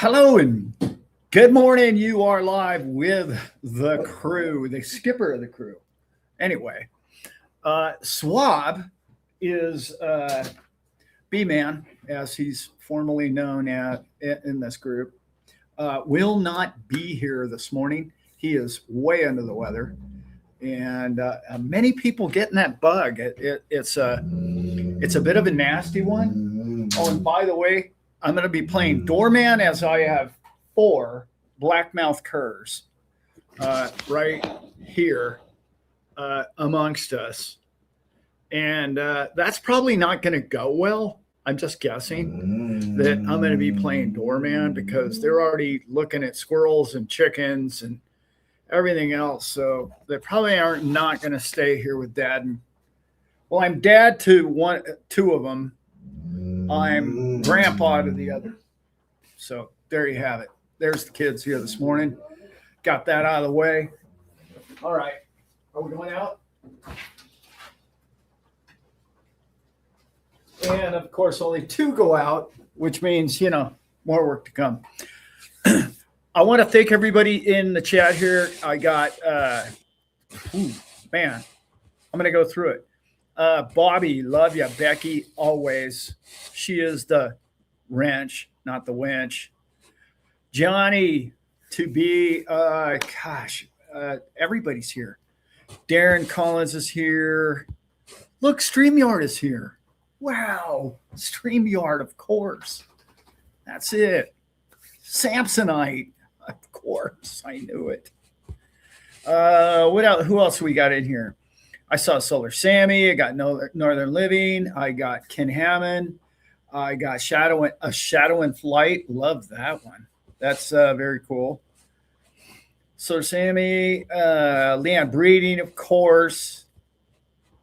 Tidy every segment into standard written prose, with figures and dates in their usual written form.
Hello and good morning. You are live with the crew, the skipper of the crew. Anyway, Swab is B-Man, as he's formerly known in this group, will not be here this morning. He is way under the weather, and many people getting that bug. It's a bit of a nasty one. Oh, and by the way, I'm going to be playing doorman as I have 4 blackmouth curs right here amongst us. And that's probably not going to go well. I'm just guessing that I'm going to be playing doorman because they're already looking at squirrels and chickens and everything else. So they probably are not going to stay here with Dad. And, well, I'm dad to 2 of them. I'm grandpa to the other. So there you have it. There's the kids here this morning. Got that out of the way. All right. Are we going out? And of course, only 2 go out, which means, more work to come. I want to thank everybody in the chat here. I got, I'm going to go through it. Bobby, love you. Becky, always. She is the wrench, not the winch. Johnny, to be, everybody's here. Darren Collins is here. Look, StreamYard is here. Wow, StreamYard, of course. That's it. Samsonite, of course. I knew it. What else? Who else we got in here? I saw Solar Sammy. I got Northern Living. I got Ken Hammond. I got Shadow in Flight. Love that one. That's very cool. Solar Sammy. Leanne Breeding, of course.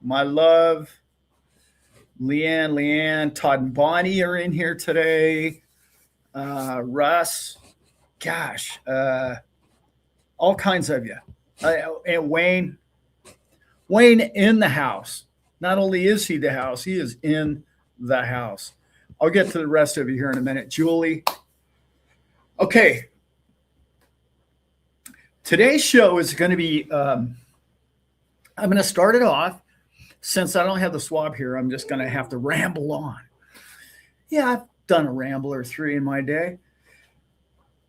My love. Leanne. Todd and Bonnie are in here today. Russ. Gosh. All kinds of you. And Wayne. Wayne in the house. Not only is he the house, he is in the house. I'll get to the rest of you here in a minute. Julie. Okay. Today's show is going to be, I'm going to start it off. Since I don't have the Swab here, I'm just going to have to ramble on. Yeah, I've done a ramble or 3 in my day.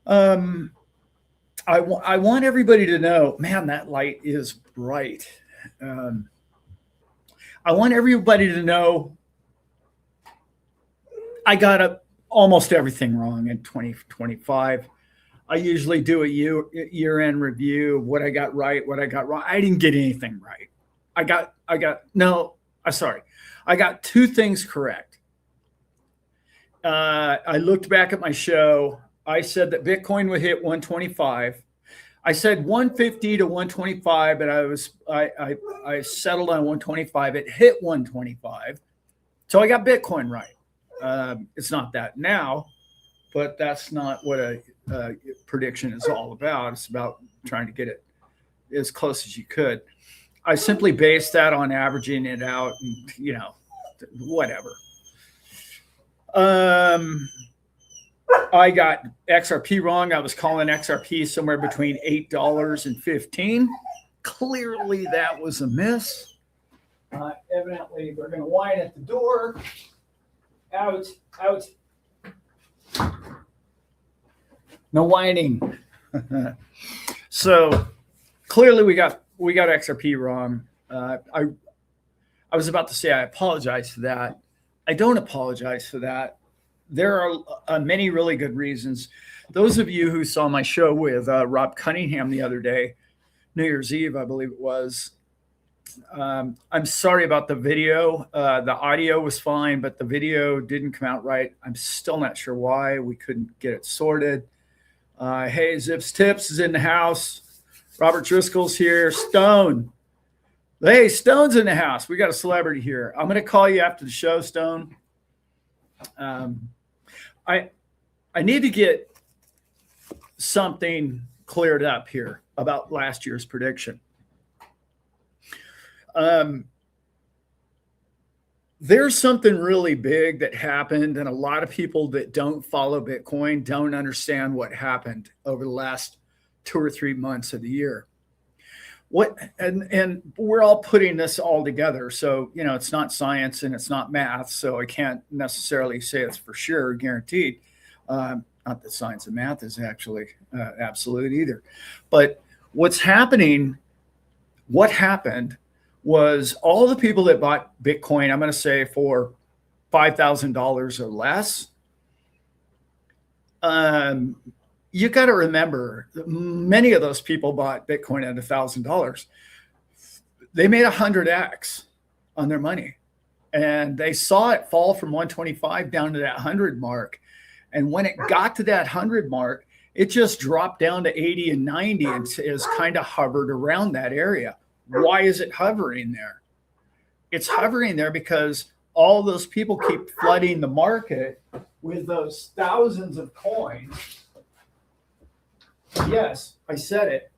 I want everybody to know, man, that light is bright. I want everybody to know I got almost everything wrong in 2025. I usually do a year-end review of what I got right, what I got wrong. I didn't get anything right. I got 2 things correct. I looked back at my show. I said that Bitcoin would hit 125. I said 150 to 125, but I settled on 125. It hit 125. So I got Bitcoin right. It's not that now, but that's not what a prediction is all about. It's about trying to get it as close as you could. I simply based that on averaging it out and, whatever. I got XRP wrong. I was calling XRP somewhere between $8 and $15. Clearly, that was a miss. Evidently, they're going to whine at the door. Out. No whining. So clearly, we got XRP wrong. I was about to say I apologize for that. I don't apologize for that. There are many really good reasons. Those of you who saw my show with Rob Cunningham the other day, New Year's Eve, I believe it was, I'm sorry about the video. The audio was fine, but the video didn't come out right. I'm still not sure why. We couldn't get it sorted. Hey, Zips Tips is in the house. Robert Driscoll's here. Stone. Hey, Stone's in the house. We got a celebrity here. I'm going to call you after the show, Stone. I need to get something cleared up here about last year's prediction. there's something really big that happened, and a lot of people that don't follow Bitcoin don't understand what happened over the last 2 or 3 months of the year. And we're all putting this all together, so it's not science and it's not math, so I can't necessarily say it's for sure guaranteed. Not that science and math is actually absolute either, but what happened was all the people that bought Bitcoin, I'm going to say for $5,000 or less. You got to remember, many of those people bought Bitcoin at $1,000. They made 100x on their money, and they saw it fall from 125 down to that 100 mark. And when it got to that 100 mark, it just dropped down to 80 and 90 and is kind of hovered around that area. Why is it hovering there? It's hovering there because all those people keep flooding the market with those thousands of coins. Yes, I said it.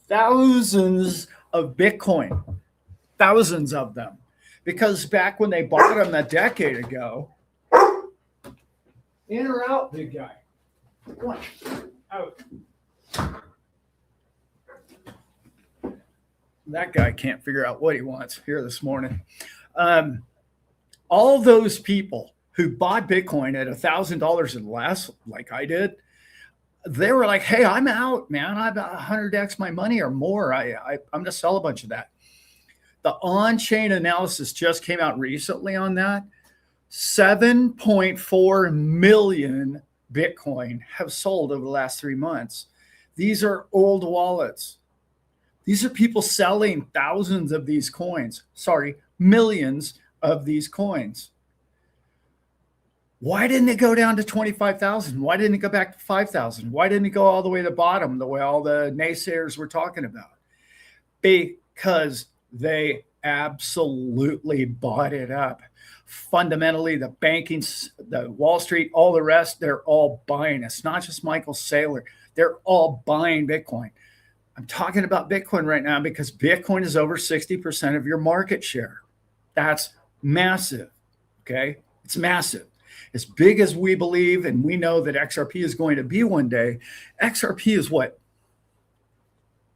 Thousands of Bitcoin. Thousands of them. Because back when they bought them a decade ago, in or out, big guy? One, out. That guy can't figure out what he wants here this morning. All those people who bought Bitcoin at $1,000 and less, like I did, they were like, hey, I'm out, man. I've 100x my money or more. I'm going to sell a bunch of that. The on-chain analysis just came out recently on that. 7.4 million Bitcoin have sold over the last 3 months. These are old wallets. These are people selling thousands of these coins. Sorry, millions of these coins. Why didn't it go down to 25,000? Why didn't it go back to 5,000? Why didn't it go all the way to the bottom the way all the naysayers were talking about? Because they absolutely bought it up. Fundamentally, the banking, the Wall Street, all the rest, they're all buying. It's not just Michael Saylor. They're all buying Bitcoin. I'm talking about Bitcoin right now because Bitcoin is over 60% of your market share. That's massive, okay? It's massive. As big as we believe, and we know that XRP is going to be one day, XRP is what?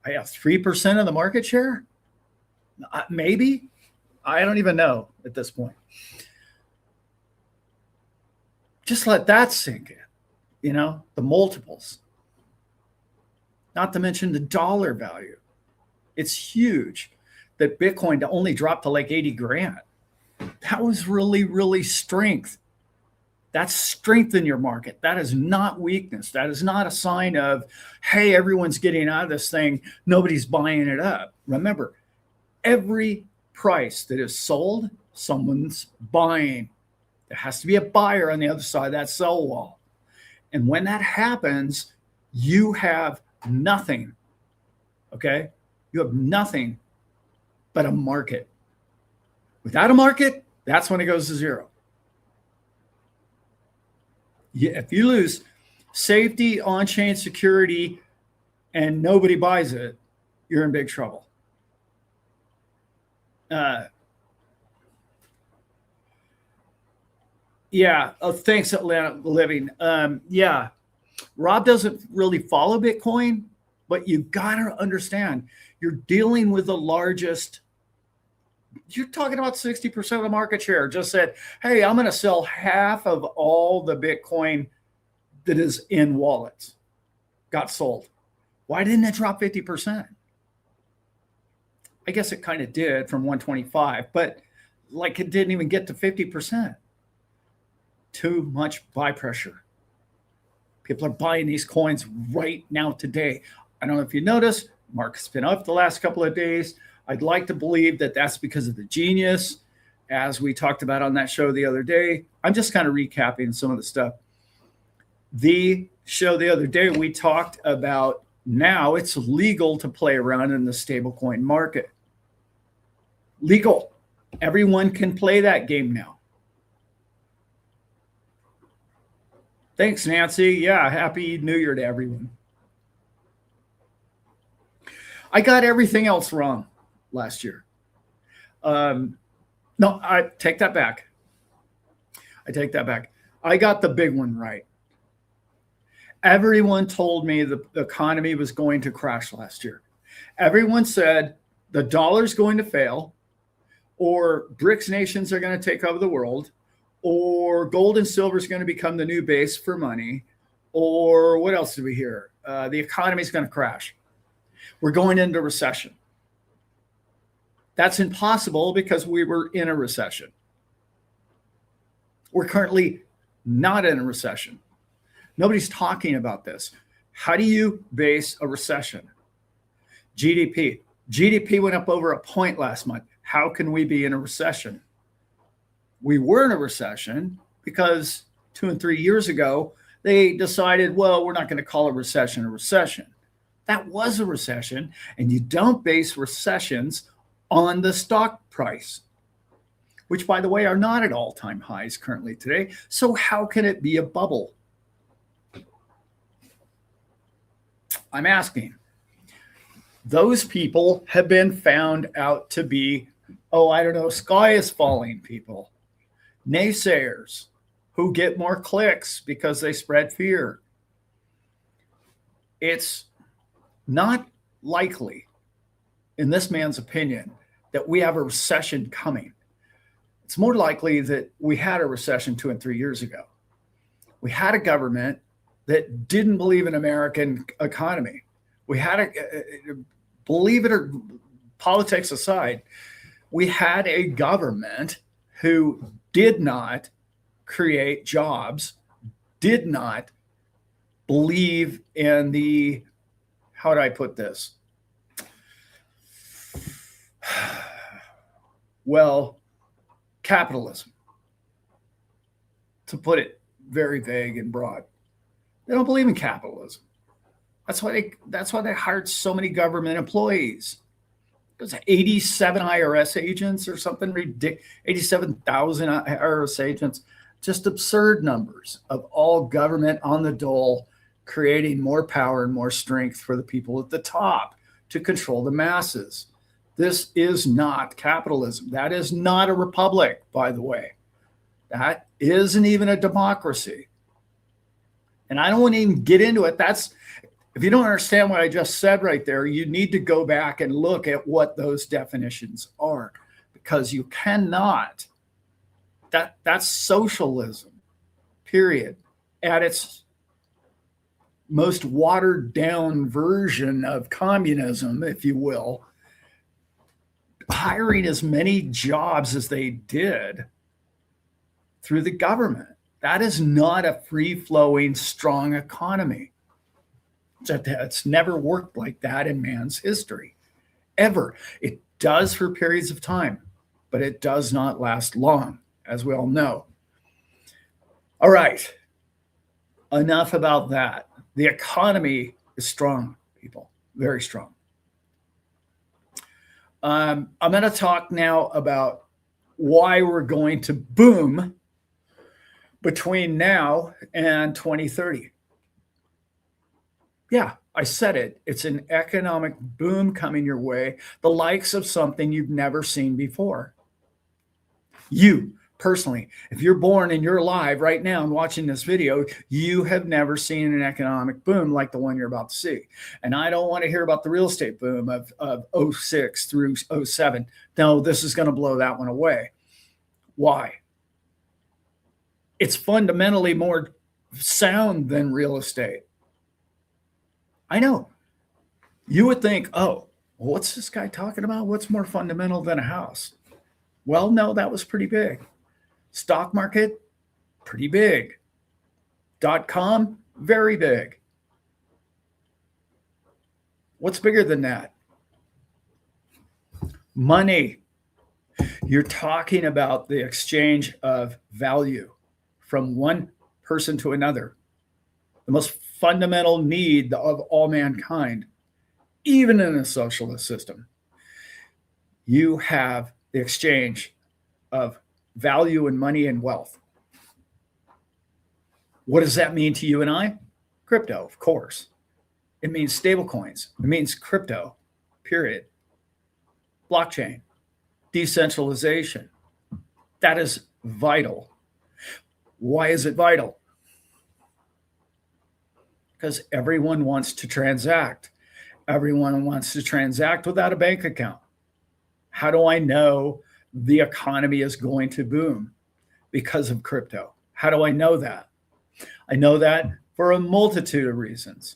I have 3% of the market share? Maybe? I don't even know at this point. Just let that sink in, the multiples. Not to mention the dollar value. It's huge that Bitcoin only dropped to like 80 grand. That was really, really strength. That's strength in your market. That is not weakness. That is not a sign of, hey, everyone's getting out of this thing. Nobody's buying it up. Remember, every price that is sold, someone's buying. There has to be a buyer on the other side of that sell wall. And when that happens, you have nothing. Okay? You have nothing but a market. Without a market, that's when it goes to zero. If you lose safety, on-chain security, and nobody buys it, you're in big trouble. Yeah. Oh, thanks, Atlanta Living. Yeah. Rob doesn't really follow Bitcoin, but you got to understand, you're dealing with the largest. You're talking about 60% of the market share. Just said, hey, I'm going to sell half of all the Bitcoin that is in wallets. Got sold. Why didn't it drop 50%? I guess it kind of did from 125, but like it didn't even get to 50%. Too much buy pressure. People are buying these coins right now today. I don't know if you noticed, market's been up the last couple of days. I'd like to believe that that's because of the genius, as we talked about on that show the other day. I'm just kind of recapping some of the stuff. The show the other day, we talked about now it's legal to play around in the stablecoin market. Legal. Everyone can play that game now. Thanks, Nancy. Yeah, Happy New Year to everyone. I got everything else wrong last year. No, I take that back. I take that back. I got the big one right. Everyone told me the economy was going to crash last year. Everyone said the dollar's going to fail, or BRICS nations are going to take over the world, or gold and silver is going to become the new base for money, or what else did we hear? The economy is going to crash. We're going into recession. That's impossible because we were in a recession. We're currently not in a recession. Nobody's talking about this. How do you base a recession? GDP. GDP went up over a point last month. How can we be in a recession? We were in a recession because 2 and 3 years ago, they decided, well, we're not going to call a recession a recession. That was a recession, and you don't base recessions on the stock price, which, by the way, are not at all-time highs currently today. So how can it be a bubble? I'm asking. Those people have been found out to be, sky is falling people. Naysayers who get more clicks because they spread fear. It's not likely, in this man's opinion, that we have a recession coming. It's more likely that we had a recession 2 and 3 years ago. We had a government that didn't believe in American economy. We had believe it or politics aside, we had a government who did not create jobs, did not believe in the, how do I put this? Well, capitalism, to put it very vague and broad. They don't believe in capitalism. That's why they hired so many government employees. There's 87 IRS agents or something ridiculous, 87,000 IRS agents, just absurd numbers of all government on the dole, creating more power and more strength for the people at the top to control the masses. This is not capitalism. That is not a republic, by the way. That isn't even a democracy. And I don't want to even get into it. If you don't understand what I just said right there, you need to go back and look at what those definitions are, because you cannot. That's socialism, period, at its most watered down version of communism, if you will, hiring as many jobs as they did through the government. That is not a free-flowing, strong economy. It's never worked like that in man's history, ever. It does for periods of time, but it does not last long, as we all know. All right, enough about that. The economy is strong, people, very strong. I'm going to talk now about why we're going to boom between now and 2030. Yeah, I said it. It's an economic boom coming your way, the likes of something you've never seen before. You, personally, if you're born and you're alive right now and watching this video, you have never seen an economic boom like the one you're about to see. And I don't want to hear about the real estate boom of 06 through 07. No, this is going to blow that one away. Why? It's fundamentally more sound than real estate. I know. You would think, oh, what's this guy talking about? What's more fundamental than a house? Well, no, that was pretty big. Stock market, pretty big. .com, very big. What's bigger than that? Money. You're talking about the exchange of value from one person to another. The most fundamental need of all mankind, even in a socialist system. You have the exchange of value and money and wealth. What does that mean to you and I? Crypto, of course. It means stable coins. It means crypto, period. Blockchain, decentralization. That is vital. Why is it vital? Because everyone wants to transact. Everyone wants to transact without a bank account. How do I know the economy is going to boom? Because of crypto. How do I know that? I know that for a multitude of reasons.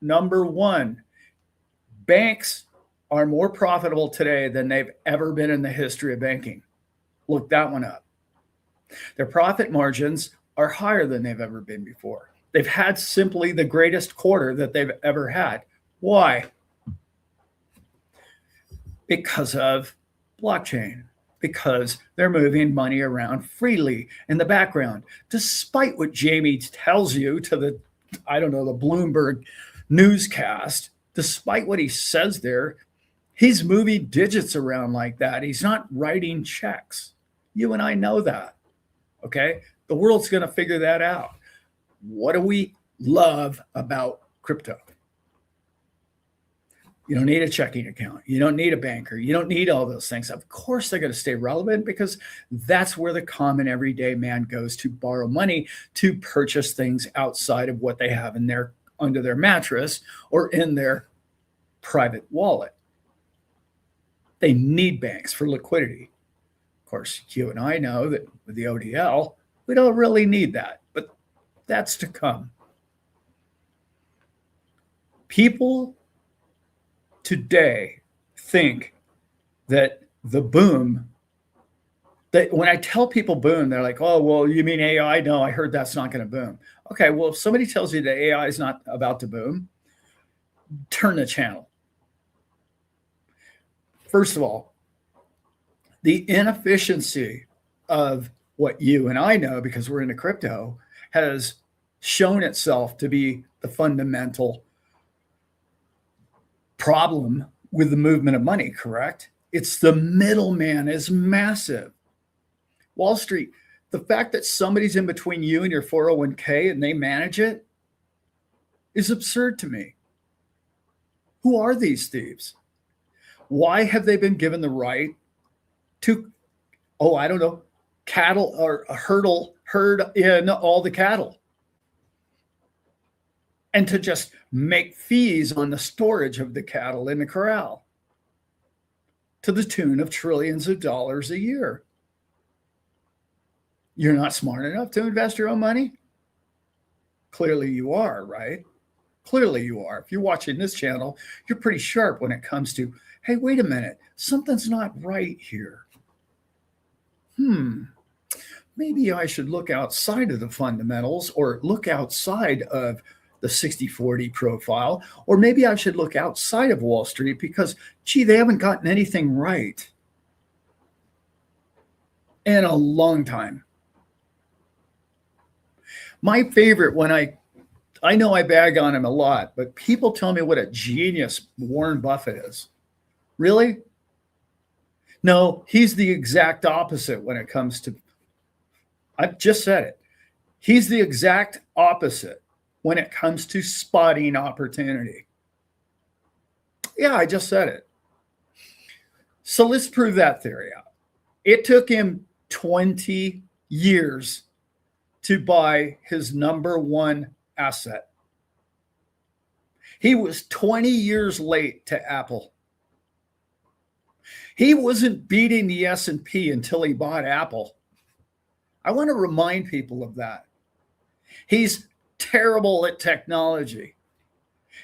Number one, banks are more profitable today than they've ever been in the history of banking. Look that one up. Their profit margins are higher than they've ever been before. They've had simply the greatest quarter that they've ever had. Why? Because of blockchain, because they're moving money around freely in the background, despite what Jamie tells you to the, I don't know, the Bloomberg newscast, despite what he says there, he's moving digits around like that. He's not writing checks. You and I know that. Okay? The world's going to figure that out. What do we love about crypto? You don't need a checking account. You don't need a banker. You don't need all those things. Of course, they're going to stay relevant because that's where the common everyday man goes to borrow money to purchase things outside of what they have in their under their mattress or in their private wallet. They need banks for liquidity. Of course, you and I know that with the ODL, we don't really need that, but that's to come. People today think that the boom, that when I tell people boom, they're like, oh, well, you mean AI? No, I heard that's not going to boom. Okay, well, if somebody tells you that AI is not about to boom, turn the channel. First of all, the inefficiency of what you and I know, because we're into crypto, has shown itself to be the fundamental problem with the movement of money, correct? It's the middleman is massive. Wall Street, the fact that somebody's in between you and your 401k and they manage it is absurd to me. Who are these thieves? Why have they been given the right to, oh, I don't know, cattle or herd in all the cattle and to just make fees on the storage of the cattle in the corral to the tune of trillions of dollars a year? You're not smart enough to invest your own money? Clearly you are, right? Clearly you are. If you're watching this channel, you're pretty sharp when it comes to, hey, wait a minute, something's not right here. Maybe I should look outside of the fundamentals or look outside of the 60-40 profile, or maybe I should look outside of Wall Street because, gee, they haven't gotten anything right in a long time. My favorite, when I know I bag on him a lot, but people tell me what a genius Warren Buffett is. Really? No, he's the exact opposite when it comes to, I've just said it. He's the exact opposite when it comes to spotting opportunity. Yeah, I just said it. So let's prove that theory out. It took him 20 years to buy his number one asset. He was 20 years late to Apple. He wasn't beating the S&P until he bought Apple. I want to remind people of that. He's terrible at technology.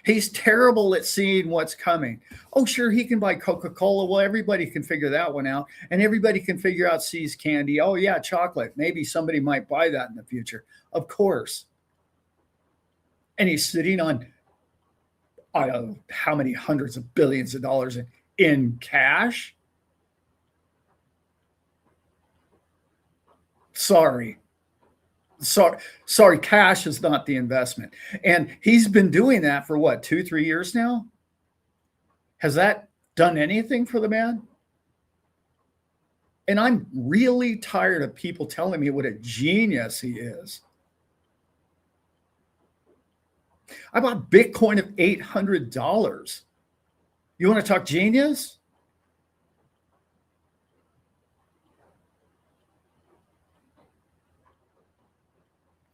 He's terrible at seeing what's coming. Oh, sure, he can buy Coca-Cola. Well, everybody can figure that one out. And everybody can figure out See's candy. Oh, yeah, chocolate. Maybe somebody might buy that in the future. Of course. And he's sitting on, I don't know how many hundreds of billions of dollars in cash. Sorry, cash is not the investment. And he's been doing that for what, 2-3 years now? Has that done anything for the man? And I'm really tired of people telling me what a genius he is. I bought Bitcoin of $800. You want to talk genius?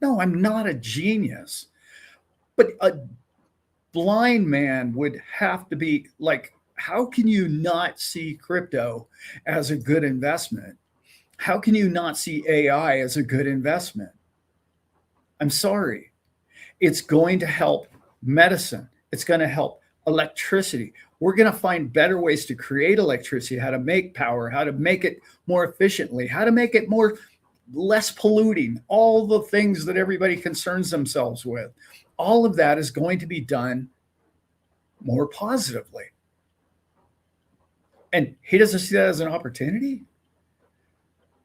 No, I'm not a genius. But a blind man would have to be like, how can you not see crypto as a good investment? How can you not see AI as a good investment? I'm sorry. It's going to help medicine. It's going to help electricity. We're going to find better ways to create electricity, how to make power, how to make it more efficiently, how to make it more less polluting, all the things that everybody concerns themselves with. All of that is going to be done more positively. And he doesn't see that as an opportunity.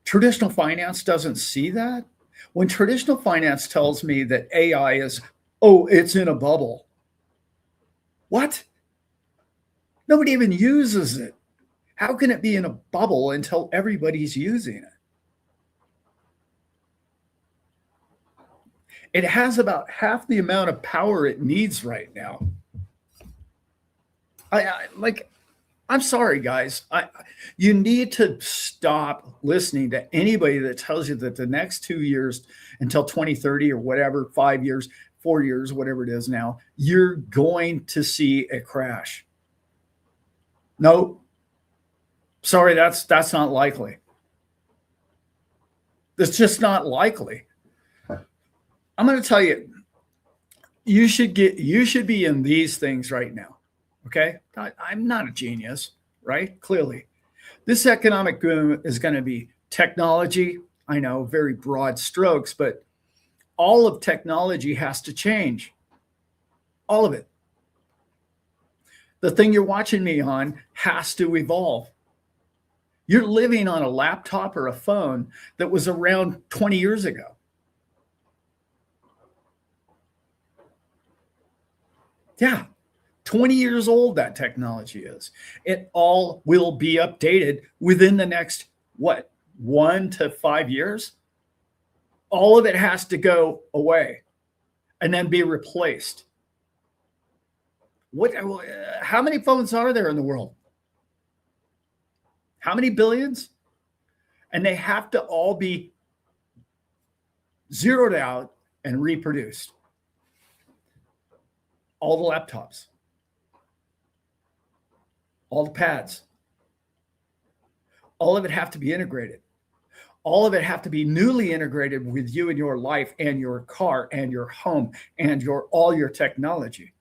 Traditional finance doesn't see that. When traditional finance tells me that AI is, oh, it's in a bubble. What? Nobody even uses it. How can it be in a bubble until everybody's using it? It has about half the amount of power it needs right now. I'm sorry, guys. You need to stop listening to anybody that tells you that the next 2 years until 2030 or whatever, 5 years, 4 years, whatever it is now, you're going to see a crash. No, sorry, that's not likely. It's just not likely. I'm going to tell you, you should be in these things right now. Okay. I'm not a genius, right? Clearly. This economic boom is going to be technology. I know, very broad strokes, but all of technology has to change. All of it. The thing you're watching me on has to evolve. You're living on a laptop or a phone that was around 20 years ago. Yeah. 20 years old that technology is. It all will be updated within the next, 1 to 5 years? All of it has to go away and then be replaced. How many phones are there in the world? How many billions? And they have to all be zeroed out and reproduced. All the laptops. All the pads, all of it have to be integrated. All of it have to be newly integrated with you and your life and your car and your home and all your technology.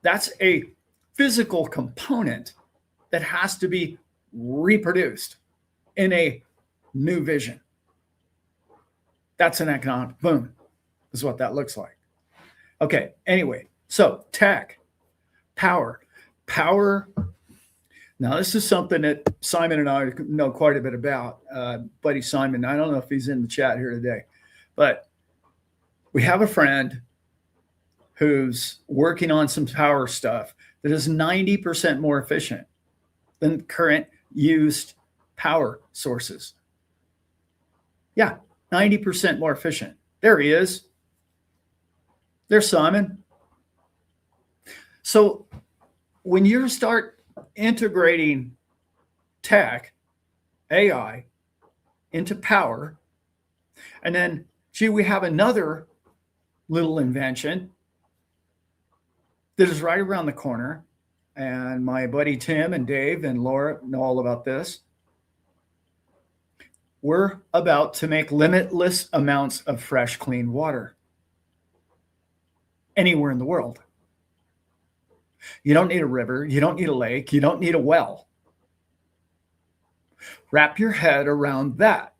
That's a physical component that has to be reproduced in a new vision. That's an economic boom, is what that looks like. Okay, anyway, so tech. Power. Now, this is something that Simon and I know quite a bit about. Buddy Simon, I don't know if he's in the chat here today, but we have a friend who's working on some power stuff that is 90% more efficient than current used power sources. Yeah, 90% more efficient. There he is. There's Simon. So when you start integrating tech, AI, into power, and then, we have another little invention that is right around the corner, and my buddy Tim and Dave and Laura know all about this. We're about to make limitless amounts of fresh, clean water anywhere in the world. You don't need a river. You don't need a lake. You don't need a well. Wrap your head around that.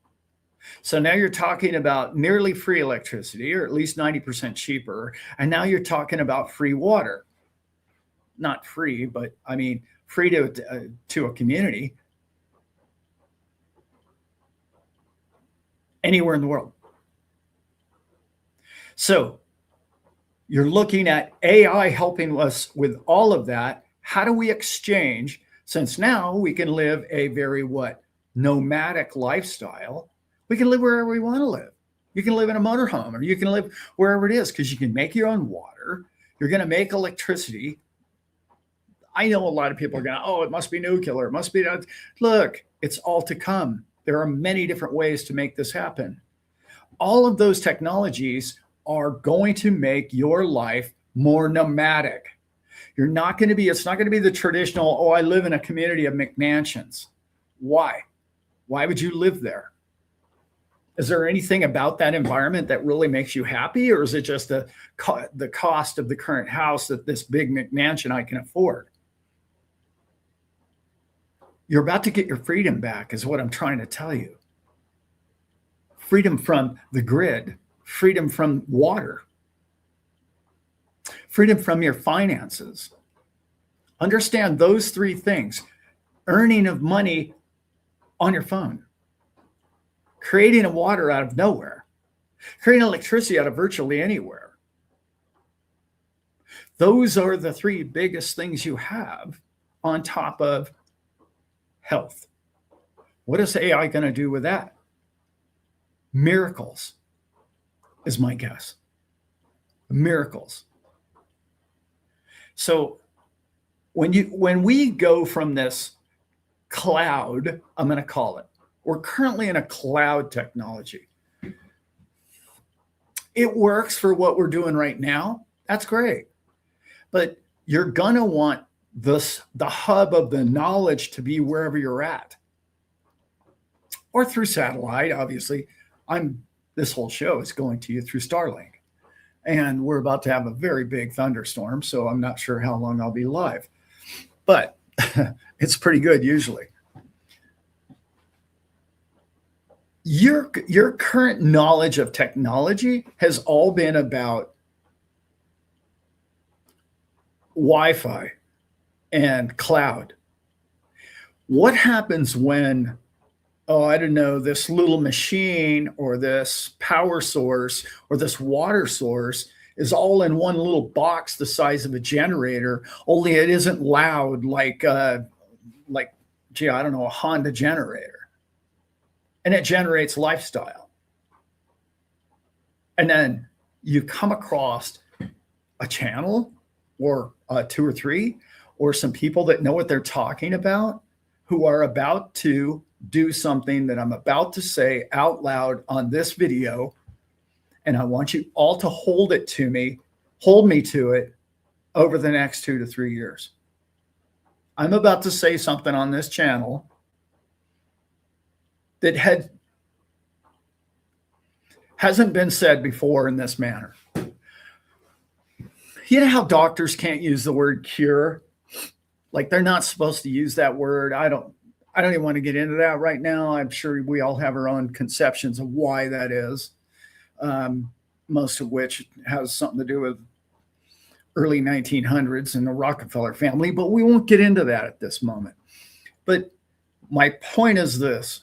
So now you're talking about nearly free electricity, or at least 90% cheaper. And now you're talking about free water. Not free, but I mean, free to a community. Anywhere in the world. So you're looking at AI helping us with all of that. How do we exchange? Since now we can live a very nomadic lifestyle. We can live wherever we want to live. You can live in a motorhome, or you can live wherever it is, because you can make your own water. You're going to make electricity. I know a lot of people are going, oh, it must be nuclear. It must be. Look, it's all to come. There are many different ways to make this happen. all of those technologies are going to make your life more nomadic. You're not going to be, it's not going to be the traditional, oh, I live in a community of McMansions. Why? Why would you live there? Is there anything about that environment that really makes you happy? Or is it just the cost of the current house that this big McMansion I can afford? You're about to get your freedom back is what I'm trying to tell you. Freedom from the grid, freedom from water, freedom from your finances. Understand those three things. Earning of money on your phone, creating a water out of nowhere, creating electricity out of virtually anywhere. Those are the three biggest things you have on top of health. What is AI going to do with that? Miracles is my guess. Miracles. So when we go from this cloud, I'm going to call it, we're currently in a cloud technology. It works for what we're doing right now. That's great. But you're going to want the hub of the knowledge to be wherever you're at. Or through satellite, obviously. This whole show is going to you through Starlink. And we're about to have a very big thunderstorm, so I'm not sure how long I'll be live. But it's pretty good usually. Your current knowledge of technology has all been about Wi-Fi and cloud. What happens when, oh, I don't know, this little machine or this power source or this water source is all in one little box the size of a generator, only it isn't loud like, gee, I don't know, a Honda generator. And it generates lifestyle. And then you come across a channel or 2 or 3 or some people that know what they're talking about who are about to do something that I'm about to say out loud on this video. And I want you all to hold me to it over the next 2 to 3 years. I'm about to say something on this channel that hasn't been said before in this manner. You know how doctors can't use the word cure? Like they're not supposed to use that word. I don't even want to get into that right now. I'm sure we all have our own conceptions of why that is. Most of which has something to do with early 1900s and the Rockefeller family, but we won't get into that at this moment. But my point is this.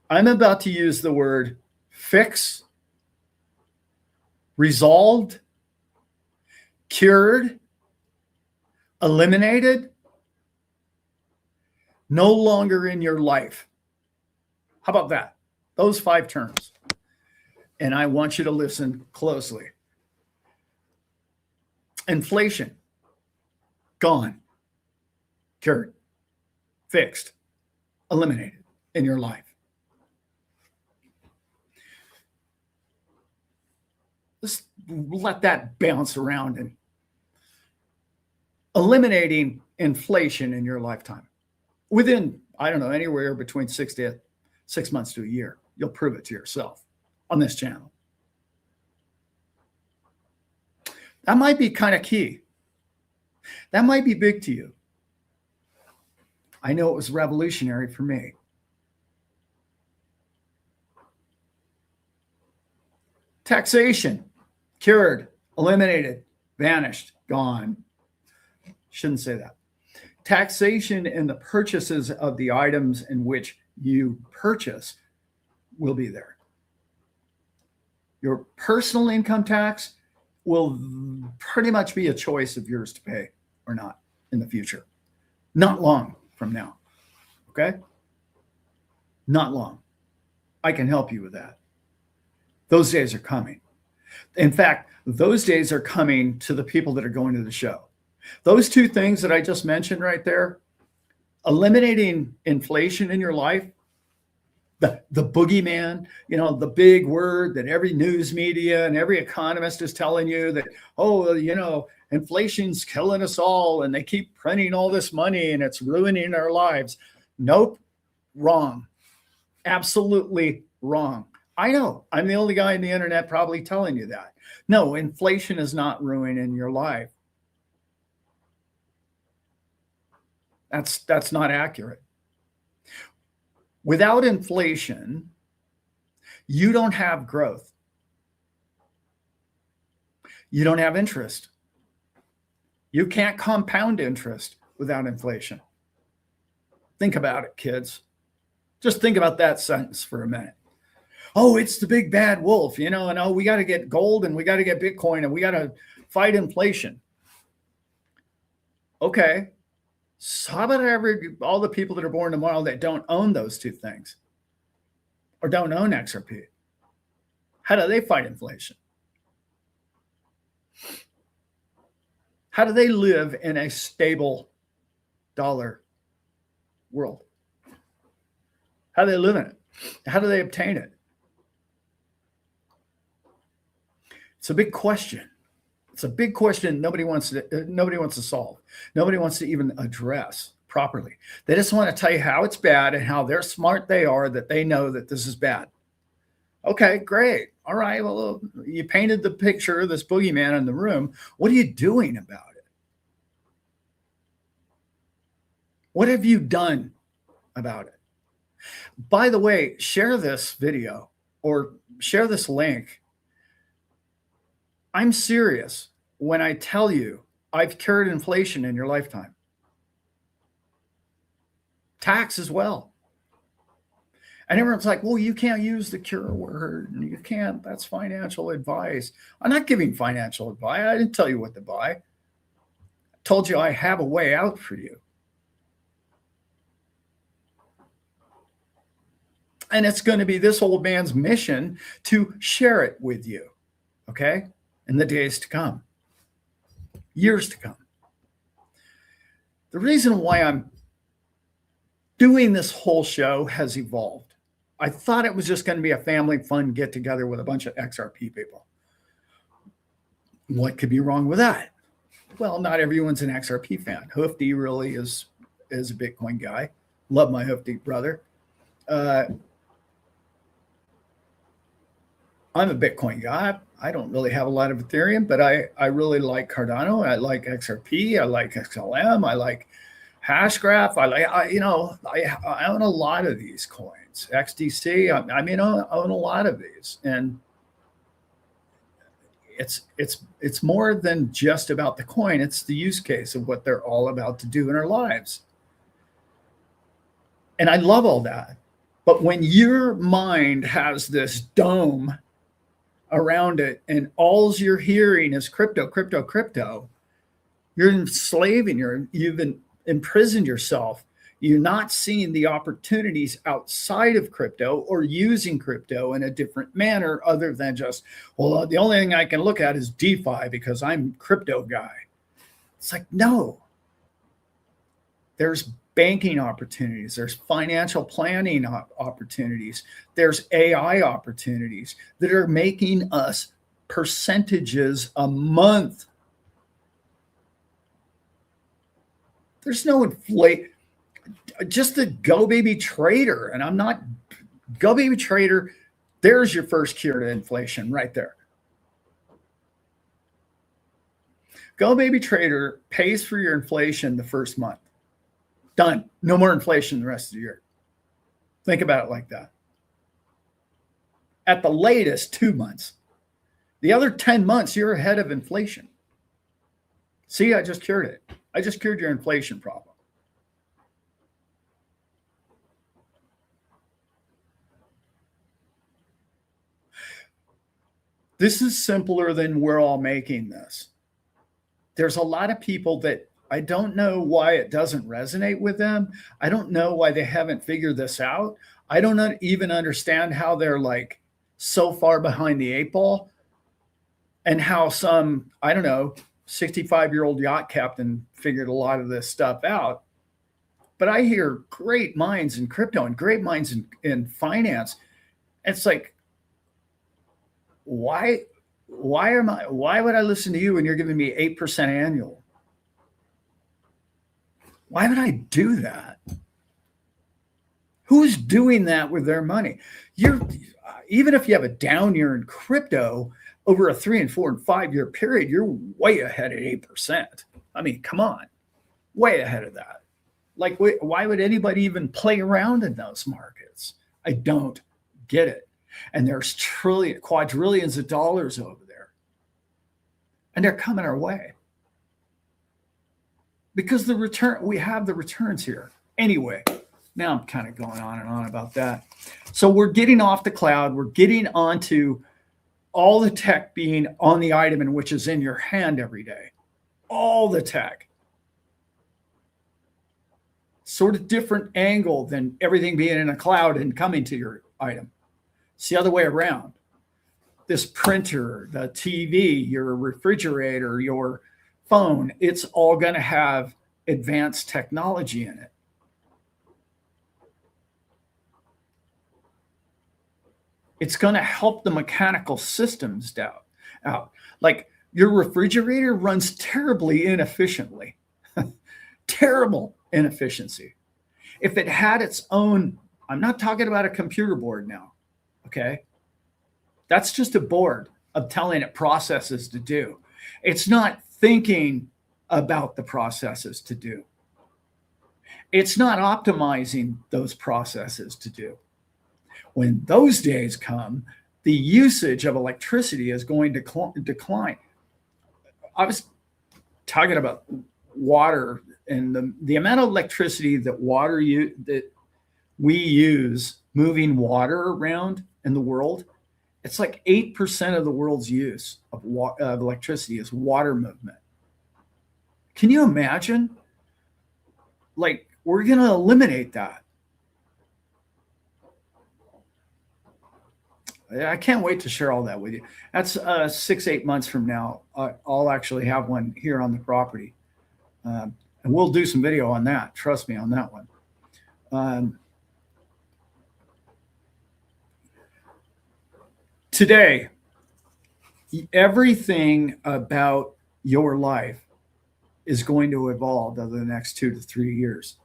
I'm about to use the word fix, resolved, cured, eliminated, no longer in your life. How about that? Those 5 terms. And I want you to listen closely. Inflation, gone, cured, fixed, eliminated in your life. Let's let that bounce around and eliminating inflation in your lifetime. Within, I don't know, anywhere between 6 months to a year, you'll prove it to yourself on this channel. That might be kind of key. That might be big to you. I know it was revolutionary for me. Taxation, cured, eliminated, vanished, gone. Shouldn't say that. Taxation and the purchases of the items in which you purchase will be there. Your personal income tax will pretty much be a choice of yours to pay or not in the future. Not long from now. Okay? Not long. I can help you with that. Those days are coming. In fact, those days are coming to the people that are going to the show. Those 2 things that I just mentioned right there, eliminating inflation in your life, the boogeyman, the big word that every news media and every economist is telling you that, oh, inflation's killing us all and they keep printing all this money and it's ruining our lives. Nope, wrong. Absolutely wrong. I know I'm the only guy on the internet probably telling you that. No, inflation is not ruining your life. That's not accurate. Without inflation, you don't have growth. You don't have interest. You can't compound interest without inflation. Think about it, kids. Just think about that sentence for a minute. Oh, it's the big bad wolf, and oh, we got to get gold and we got to get Bitcoin and we got to fight inflation. Okay. So how about all the people that are born tomorrow that don't own those two things or don't own XRP? How do they fight inflation? How do they live in a stable dollar world? How do they live in it? How do they obtain it? It's a big question. It's a big question nobody wants to solve. Nobody wants to even address properly. They just want to tell you how it's bad and how they're smart they are that they know that this is bad. Okay, great. All right, well, you painted the picture of this boogeyman in the room. What are you doing about it? What have you done about it? By the way, share this video or share this link. I'm serious when I tell you I've cured inflation in your lifetime. Tax as well. And everyone's like, well, you can't use the cure word. And you can't. That's financial advice. I'm not giving financial advice. I didn't tell you what to buy. I told you I have a way out for you. And it's going to be this old man's mission to share it with you, okay, in the days to come, years to come. The reason why I'm doing this whole show has evolved. I thought it was just going to be a family fun get together with a bunch of XRP people. What could be wrong with that? Well, not everyone's an XRP fan. Hoofdy really is a Bitcoin guy. Love my Hoofdy brother. I'm a Bitcoin guy. I don't really have a lot of Ethereum, but I really like Cardano. I like XRP. I like XLM. I like Hashgraph. I own a lot of these coins. XDC. I own a lot of these, and it's more than just about the coin. It's the use case of what they're all about to do in our lives, and I love all that. But when your mind has this dome around it and all you're hearing is crypto, crypto, crypto, you're enslaving, you've imprisoned yourself. You're not seeing the opportunities outside of crypto or using crypto in a different manner other than just, well, the only thing I can look at is DeFi because I'm crypto guy. It's like, no, there's banking opportunities, there's financial planning opportunities, there's AI opportunities that are making us percentages a month. There's no inflate, just the Go Baby Trader, and I'm not Go Baby Trader. There's your first cure to inflation right there. Go Baby Trader pays for your inflation the first month. Done. No more inflation the rest of the year. Think about it like that. At the latest, 2 months. The other 10 months, you're ahead of inflation. See, I just cured it. I just cured your inflation problem. This is simpler than we're all making this. There's a lot of people that I don't know why it doesn't resonate with them. I don't know why they haven't figured this out. I don't even understand how they're like so far behind the eight ball and how some, 65-year-old yacht captain figured a lot of this stuff out. But I hear great minds in crypto and great minds in finance. It's like, why would I listen to you when you're giving me 8% annual? Why would I do that? Who's doing that with their money? Even if you have a down year in crypto over a 3 and 4 and 5 year period, you're way ahead at 8%. I mean, come on, way ahead of that. Like, why would anybody even play around in those markets? I don't get it. And there's quadrillions of dollars over there. And they're coming our way. Because we have the returns here. Anyway, now I'm kind of going on and on about that. So we're getting off the cloud. We're getting onto all the tech being on the item in which is in your hand every day. All the tech. Sort of different angle than everything being in a cloud and coming to your item. It's the other way around. This printer, the TV, your refrigerator, your phone, it's all going to have advanced technology in it. It's going to help the mechanical systems out. Like your refrigerator runs terribly inefficiently. Terrible inefficiency. If it had its own, I'm not talking about a computer board now, okay? That's just a board of telling it processes to do. It's not thinking about the processes to do. It's not optimizing those processes to do. When those days come, the usage of electricity is going to decline. I was talking about water and the amount of electricity that we use moving water around in the world. It's like 8% of the world's use of electricity is water movement. Can you imagine? Like, we're going to eliminate that. I can't wait to share all that with you. That's 6-8 months from now. I'll actually have one here on the property. And we'll do some video on that. Trust me on that one. Today, everything about your life is going to evolve over the next 2 to 3 years.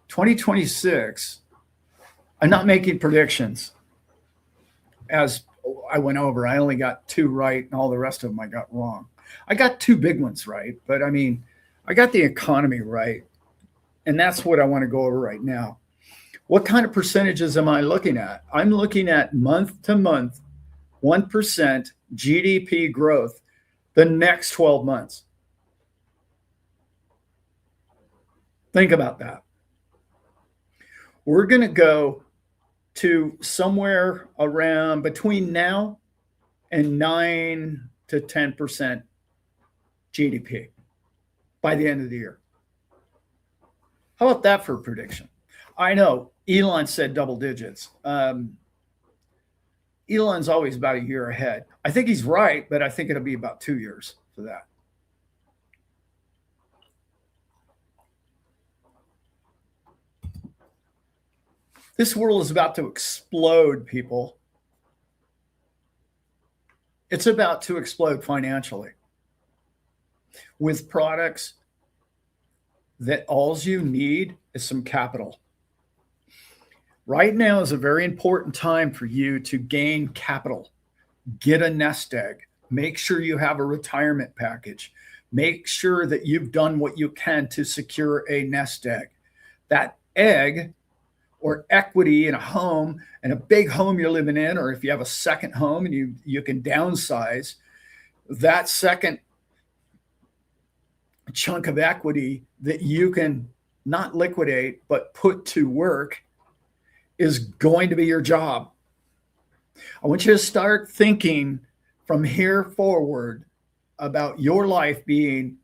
2026, I'm not making predictions. As I went over, I only got 2 right, and all the rest of them I got wrong. I got 2 big ones right, but I mean, I got the economy right, and that's what I want to go over right now. What kind of percentages am I looking at? I'm looking at month to month, 1% GDP growth the next 12 months. Think about that. We're going to go to somewhere around between now and 9 to 10% GDP by the end of the year. How about that for a prediction? I know Elon said double digits. Elon's always about a year ahead. I think he's right, but I think it'll be about 2 years for that. This world is about to explode, people. It's about to explode financially with products that all you need is some capital. Right now is a very important time for you to gain capital. Get a nest egg. Make sure you have a retirement package. Make sure that you've done what you can to secure a nest egg. That egg or equity in a home, and a big home you're living in, or if you have a second home and you can downsize, that second chunk of equity that you can not liquidate but put to work is going to be your job. I want you to start thinking from here forward about your life being,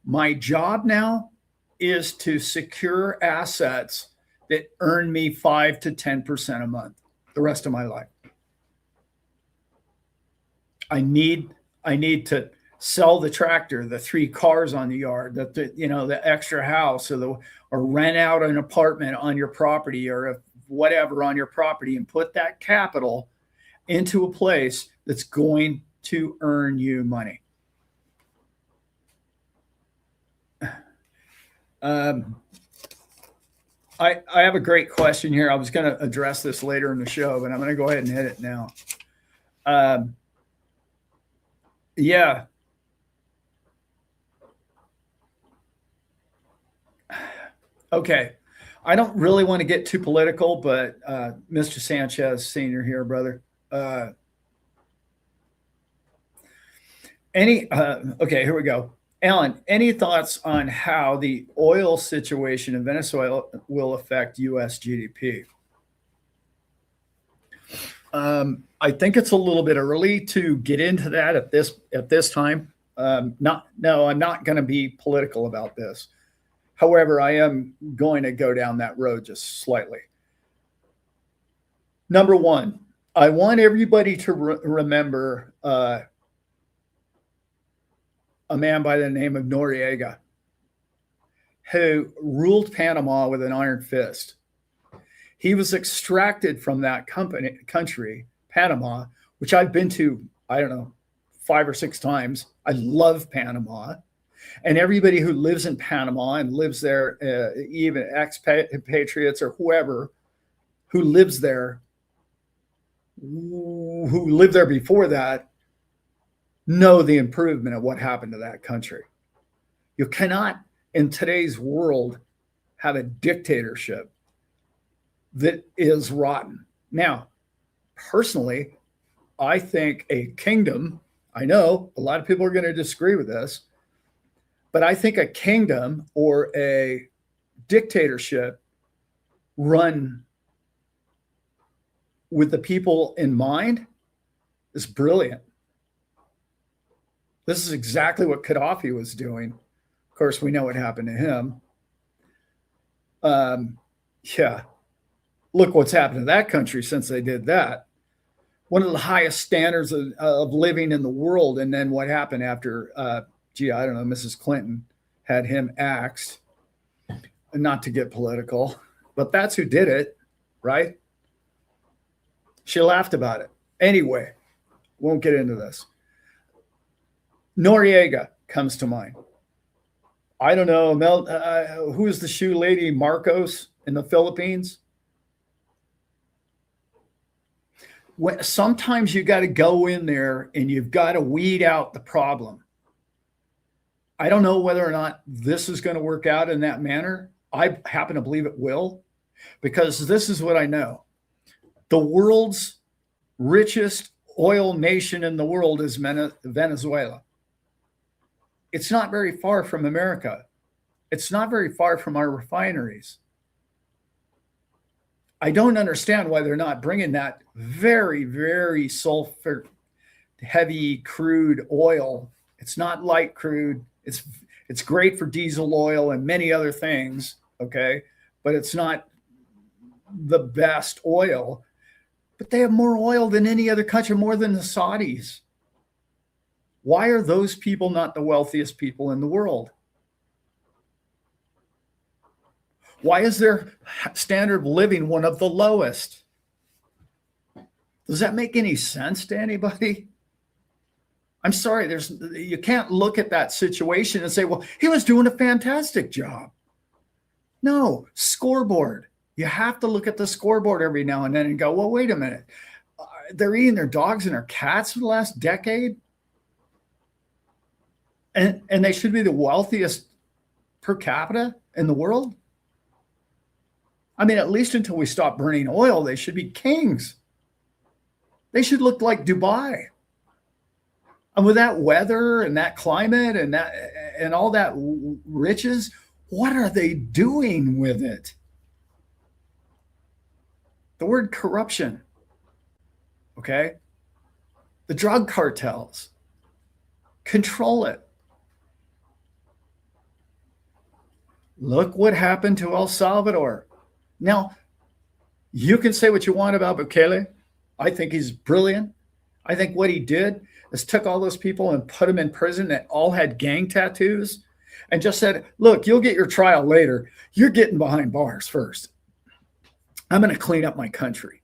my job now is to secure assets that earn me 5 to 10% a month the rest of my life. I need to sell the tractor, the 3 cars on the yard, the extra house, or rent out an apartment on your property, or whatever on your property, and put that capital into a place that's going to earn you money. I have a great question here. I was going to address this later in the show, but I'm going to go ahead and hit it now. Yeah. Okay. I don't really want to get too political, but Mr. Sanchez Sr. here, brother. Okay, here we go. Alan, any thoughts on how the oil situation in Venezuela will affect U.S. GDP? I think it's a little bit early to get into that at this time. I'm not going to be political about this. However, I am going to go down that road just slightly. Number one, I want everybody to remember a man by the name of Noriega, who ruled Panama with an iron fist. He was extracted from that country, Panama, which I've been to, I don't know, 5 or 6 times. I love Panama. And everybody who lives in Panama and lives there, even expatriates or whoever who lives there, who lived there before that, know the improvement of what happened to that country. You cannot, in today's world, have a dictatorship that is rotten. Now, personally, I think a kingdom, I know a lot of people are going to disagree with this, but I think a kingdom or a dictatorship run with the people in mind is brilliant. This is exactly what Gaddafi was doing. Of course, we know what happened to him. Yeah. Look what's happened to that country since they did that. One of the highest standards of living in the world. And then what happened after, I don't know, Mrs. Clinton had him axed. Not to get political, but that's who did it, right? She laughed about it. Anyway, won't get into this. Noriega comes to mind. I don't know, who's the shoe lady, Marcos in the Philippines? Sometimes you got to go in there and you've got to weed out the problem. I don't know whether or not this is going to work out in that manner. I happen to believe it will, because this is what I know. The world's richest oil nation in the world is Venezuela. It's not very far from America. It's not very far from our refineries. I don't understand why they're not bringing that very, very sulfur heavy crude oil. It's not light crude. It's great for diesel oil and many other things, okay? But it's not the best oil. But they have more oil than any other country, more than the Saudis. Why are those people not the wealthiest people in the world? Why is their standard of living one of the lowest? Does that make any sense to anybody? I'm sorry, you can't look at that situation and say, well, he was doing a fantastic job. No, scoreboard. You have to look at the scoreboard every now and then and go, well, wait a minute. They're eating their dogs and their cats for the last decade? And they should be the wealthiest per capita in the world? I mean, at least until we stop burning oil, they should be kings. They should look like Dubai. And with that weather and that climate and all that riches, what are they doing with it? The word corruption, okay? The drug cartels, control it. Look what happened to El Salvador. Now, you can say what you want about Bukele. I think he's brilliant. I think what he did, is took all those people and put them in prison that all had gang tattoos and just said, look, you'll get your trial later. You're getting behind bars first. I'm going to clean up my country.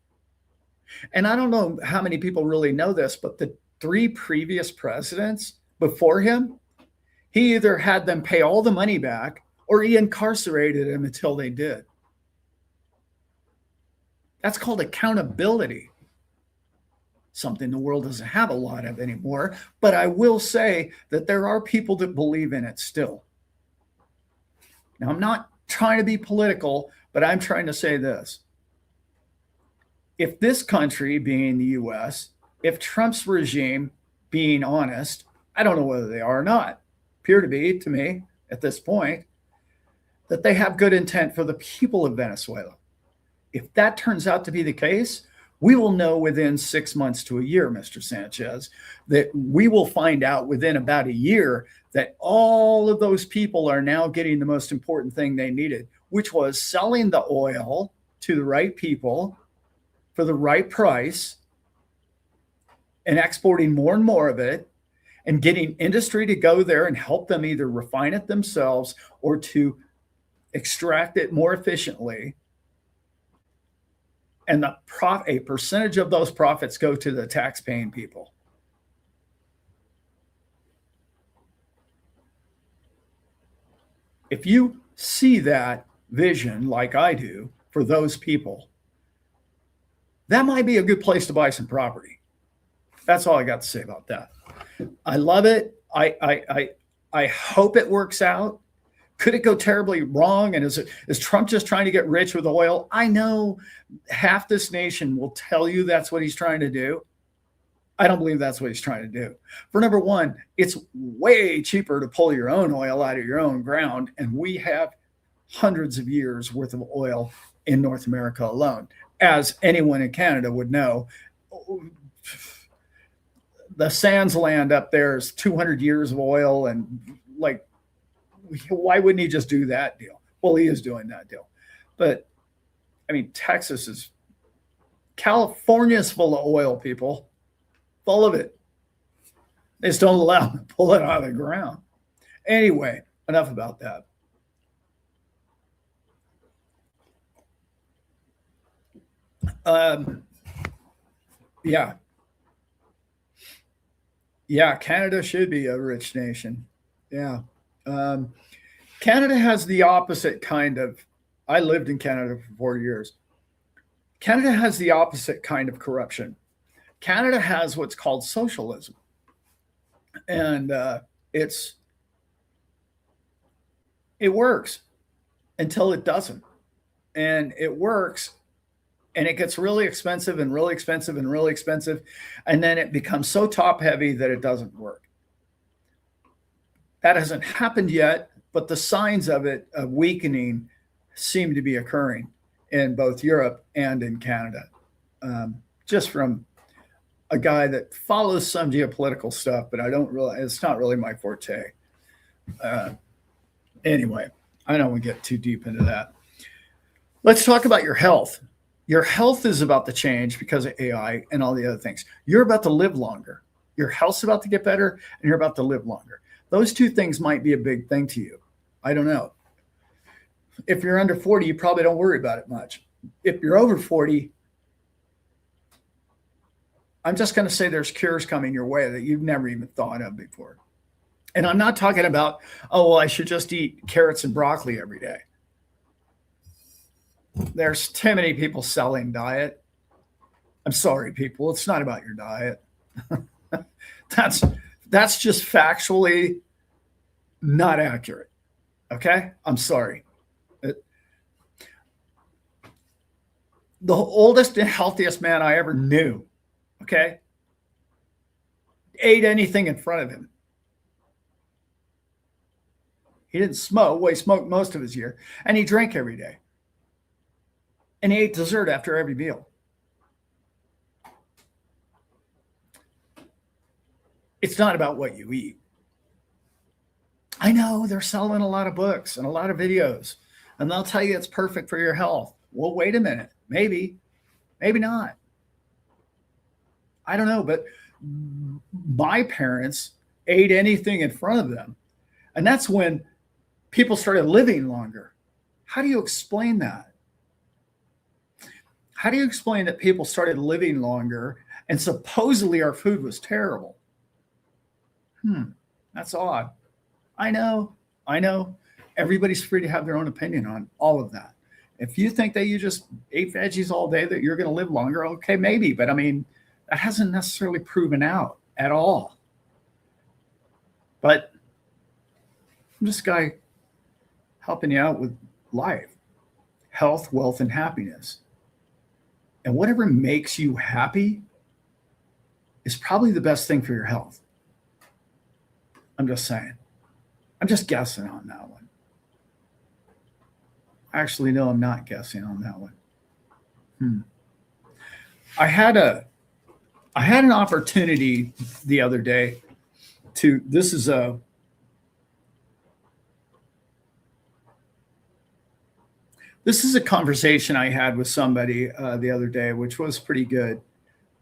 And I don't know how many people really know this, but the 3 previous presidents before him, he either had them pay all the money back or he incarcerated them until they did. That's called accountability. Something the world doesn't have a lot of anymore, but I will say that there are people that believe in it still. Now, I'm not trying to be political, but I'm trying to say this. If this country, being the US, if Trump's regime, being honest, I don't know whether they are or not, appear to be, to me, at this point, that they have good intent for the people of Venezuela. If that turns out to be the case, we will know within 6 months to a year, Mr. Sanchez, that we will find out within about a year that all of those people are now getting the most important thing they needed, which was selling the oil to the right people for the right price and exporting more and more of it and getting industry to go there and help them either refine it themselves or to extract it more efficiently. And a percentage of those profits go to the tax-paying people. If you see that vision like I do for those people, that might be a good place to buy some property. That's all I got to say about that. I love it. I hope it works out. Could it go terribly wrong? And is Trump just trying to get rich with oil? I know half this nation will tell you that's what he's trying to do. I don't believe that's what he's trying to do. For number one, it's way cheaper to pull your own oil out of your own ground. And we have hundreds of years worth of oil in North America alone. As anyone in Canada would know, the sands land up there is 200 years of oil. And like, why wouldn't he just do that deal? Well, he is doing that deal. But I mean, California's full of oil, people, full of it. They just don't allow them to pull it out of the ground. Anyway, enough about that. Yeah, Canada should be a rich nation. Yeah. Canada has the opposite kind of, I lived in Canada for 4 years. Canada has the opposite kind of corruption. Canada has what's called socialism. And it works until it doesn't. And it works and it gets really expensive and really expensive and really expensive. And then it becomes so top heavy that it doesn't work. That hasn't happened yet, but the signs of it, of weakening, seem to be occurring in both Europe and in Canada. Just from a guy that follows some geopolitical stuff, but it's not really my forte. Anyway, I don't want to get too deep into that. Let's talk about your health. Your health is about to change because of AI and all the other things. You're about to live longer. Your health's about to get better, and you're about to live longer. Those two things might be a big thing to you. I don't know. If you're under 40, you probably don't worry about it much. If you're over 40, I'm just going to say there's cures coming your way that you've never even thought of before. And I'm not talking about, oh, well, I should just eat carrots and broccoli every day. There's too many people selling diet. I'm sorry, people. It's not about your diet. That's just factually not accurate. Okay? I'm sorry. The oldest and healthiest man I ever knew, okay, ate anything in front of him. He didn't smoke. Well, he smoked most of his year. And he drank every day. And he ate dessert after every meal. It's not about what you eat. I know they're selling a lot of books and a lot of videos, and they'll tell you it's perfect for your health. Well, wait a minute. Maybe not. I don't know, but my parents ate anything in front of them. And that's when people started living longer. How do you explain that? How do you explain that people started living longer and supposedly our food was terrible? That's odd. I know. Everybody's free to have their own opinion on all of that. If you think that you just ate veggies all day, that you're going to live longer, okay, maybe. But I mean, that hasn't necessarily proven out at all. But I'm this guy helping you out with life, health, wealth, and happiness. And whatever makes you happy is probably the best thing for your health. I'm just saying. I'm just guessing on that one. Actually, no, I'm not guessing on that one. I had an opportunity the other day to, this is a conversation I had with somebody the other day, which was pretty good.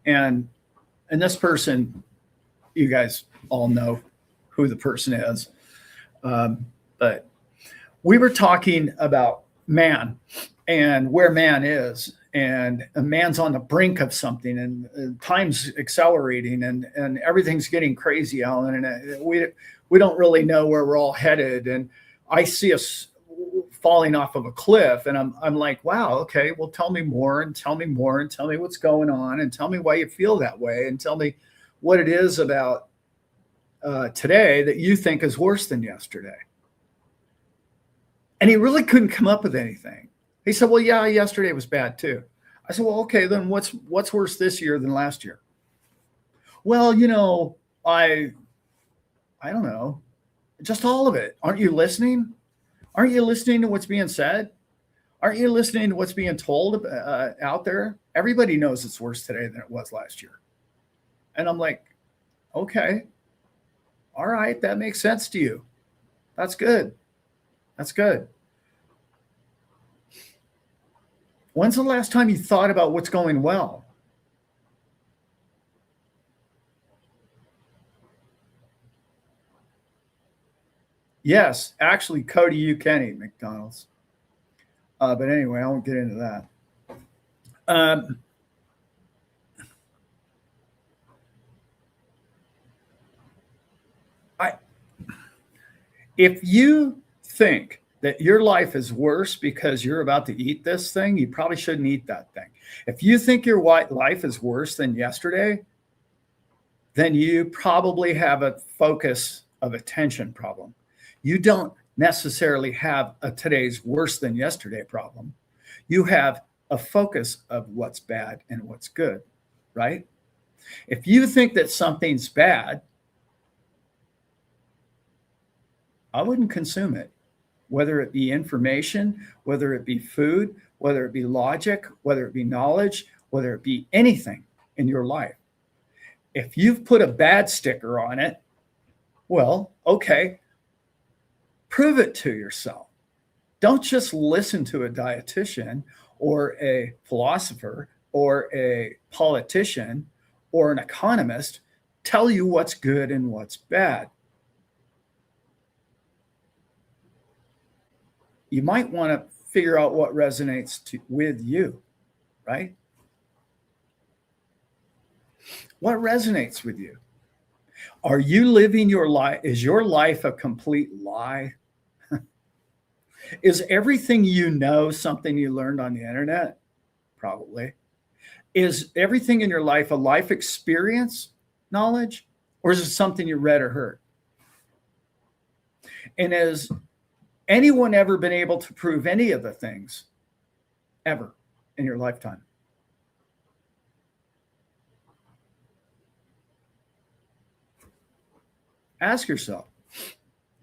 And this person, you guys all know who the person is. But we were talking about man and where man is, and a man's on the brink of something, and time's accelerating, and everything's getting crazy, Alan, and we don't really know where we're all headed. And I see us falling off of a cliff, and I'm like, wow, okay, well, tell me more, and tell me more, and tell me what's going on, and tell me why you feel that way, and tell me what it is about today that you think is worse than yesterday. And he really couldn't come up with anything. He said, well, yeah, yesterday was bad too. I said, well, okay, then what's worse this year than last year? Well, I don't know, just all of it. Aren't you listening? Aren't you listening to what's being said? Aren't you listening to what's being told out there? Everybody knows it's worse today than it was last year. And I'm like, okay, all right, that makes sense to you. That's good. That's good. When's the last time you thought about what's going well? Yes, actually, Cody, you can eat McDonald's. But anyway, I won't get into that. If you think that your life is worse because you're about to eat this thing, you probably shouldn't eat that thing. If you think your life is worse than yesterday, then you probably have a focus of attention problem. You don't necessarily have a today's worse than yesterday problem. You have a focus of what's bad and what's good, right? If you think that something's bad, I wouldn't consume it, whether it be information, whether it be food, whether it be logic, whether it be knowledge, whether it be anything in your life. If you've put a bad sticker on it, well, okay, prove it to yourself. Don't just listen to a dietitian or a philosopher or a politician or an economist tell you what's good and what's bad. You might want to figure out what resonates with you, right? What resonates with you? Are you living your life? Is your life a complete lie? Is everything you know something you learned on the internet? Probably. Is everything in your life a life experience knowledge, or is it something you read or heard? And has anyone ever been able to prove any of the things ever in your lifetime? Ask yourself.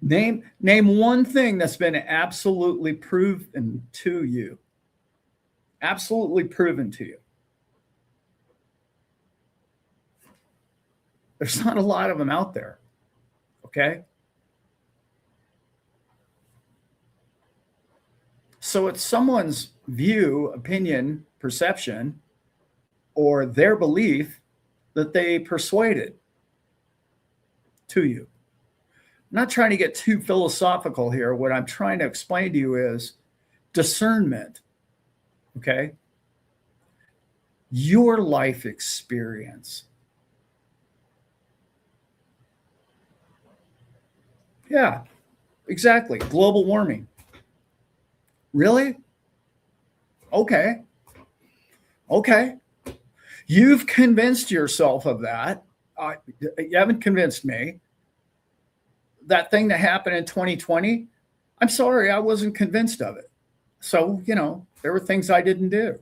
Name one thing that's been absolutely proven to you. Absolutely proven to you. There's not a lot of them out there. Okay? So it's someone's view, opinion, perception, or their belief that they persuaded to you. I'm not trying to get too philosophical here. What I'm trying to explain to you is discernment, okay? Your life experience. Yeah, exactly. Global warming. Really? Okay. Okay. You've convinced yourself of that. You haven't convinced me. That thing that happened in 2020, I'm sorry, I wasn't convinced of it. So, there were things I didn't do.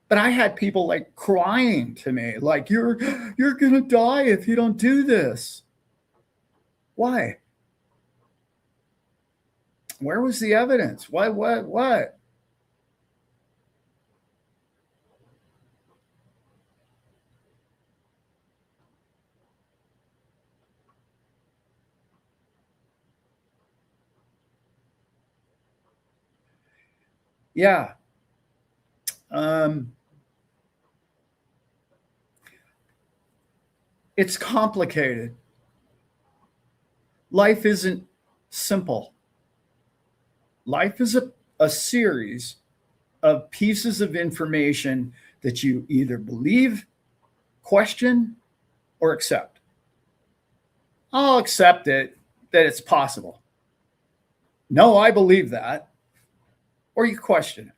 But I had people like crying to me, like, you're gonna die if you don't do this. Why? Where was the evidence? What? Yeah. Um, it's complicated. Life isn't simple. Life is a series of pieces of information that you either believe, question, or accept. I'll accept it that it's possible. No, I believe that. Or you question it.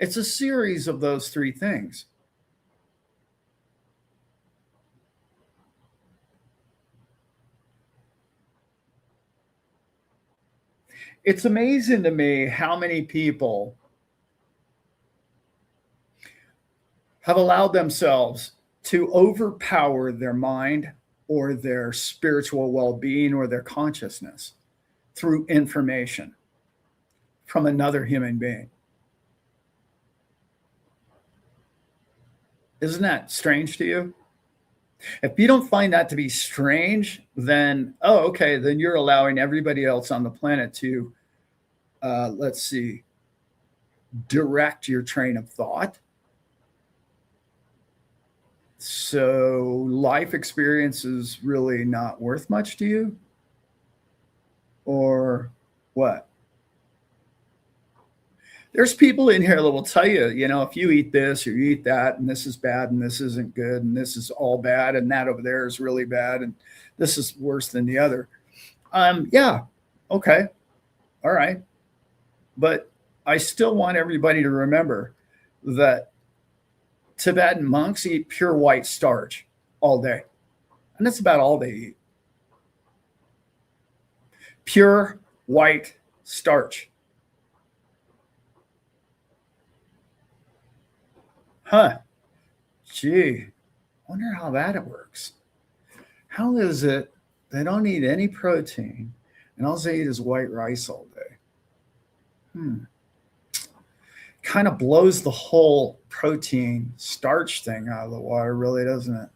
It's a series of those three things. It's amazing to me how many people have allowed themselves to overpower their mind or their spiritual well being or their consciousness through information from another human being. Isn't that strange to you? If you don't find that to be strange, then, oh, okay, then you're allowing everybody else on the planet to, let's see, direct your train of thought. So life experience is really not worth much to you? Or what? There's people in here that will tell you, if you eat this or you eat that, and this is bad, and this isn't good, and this is all bad, and that over there is really bad, and this is worse than the other. Yeah, okay, all right. But I still want everybody to remember that Tibetan monks eat pure white starch all day. And that's about all they eat. Pure white starch. Huh. Gee, wonder how that works. How is it they don't eat any protein and all they eat is white rice all day? Kind of blows the whole protein starch thing out of the water, really, doesn't it?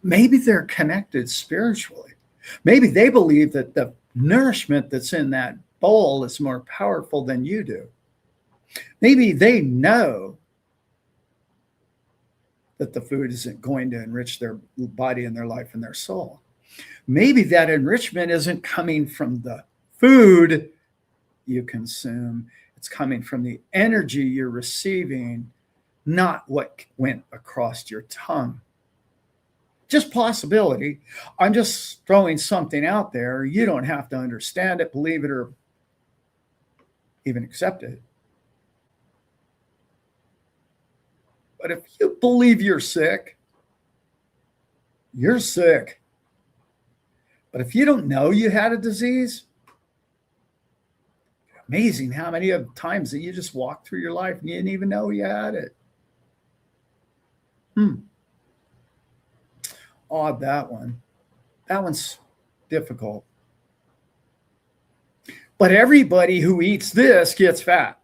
Maybe they're connected spiritually. Maybe they believe that the nourishment that's in that bowl is more powerful than you do. Maybe they know that the food isn't going to enrich their body and their life and their soul. Maybe that enrichment isn't coming from the food you consume, it's coming from the energy you're receiving, not what went across your tongue. Just possibility. I'm just throwing something out there. You don't have to understand it, believe it, or even accept it. But if you believe you're sick, you're sick. But if you don't know you had a disease, amazing how many of times that you just walked through your life and you didn't even know you had it. Odd, that one. That one's difficult. But everybody who eats this gets fat.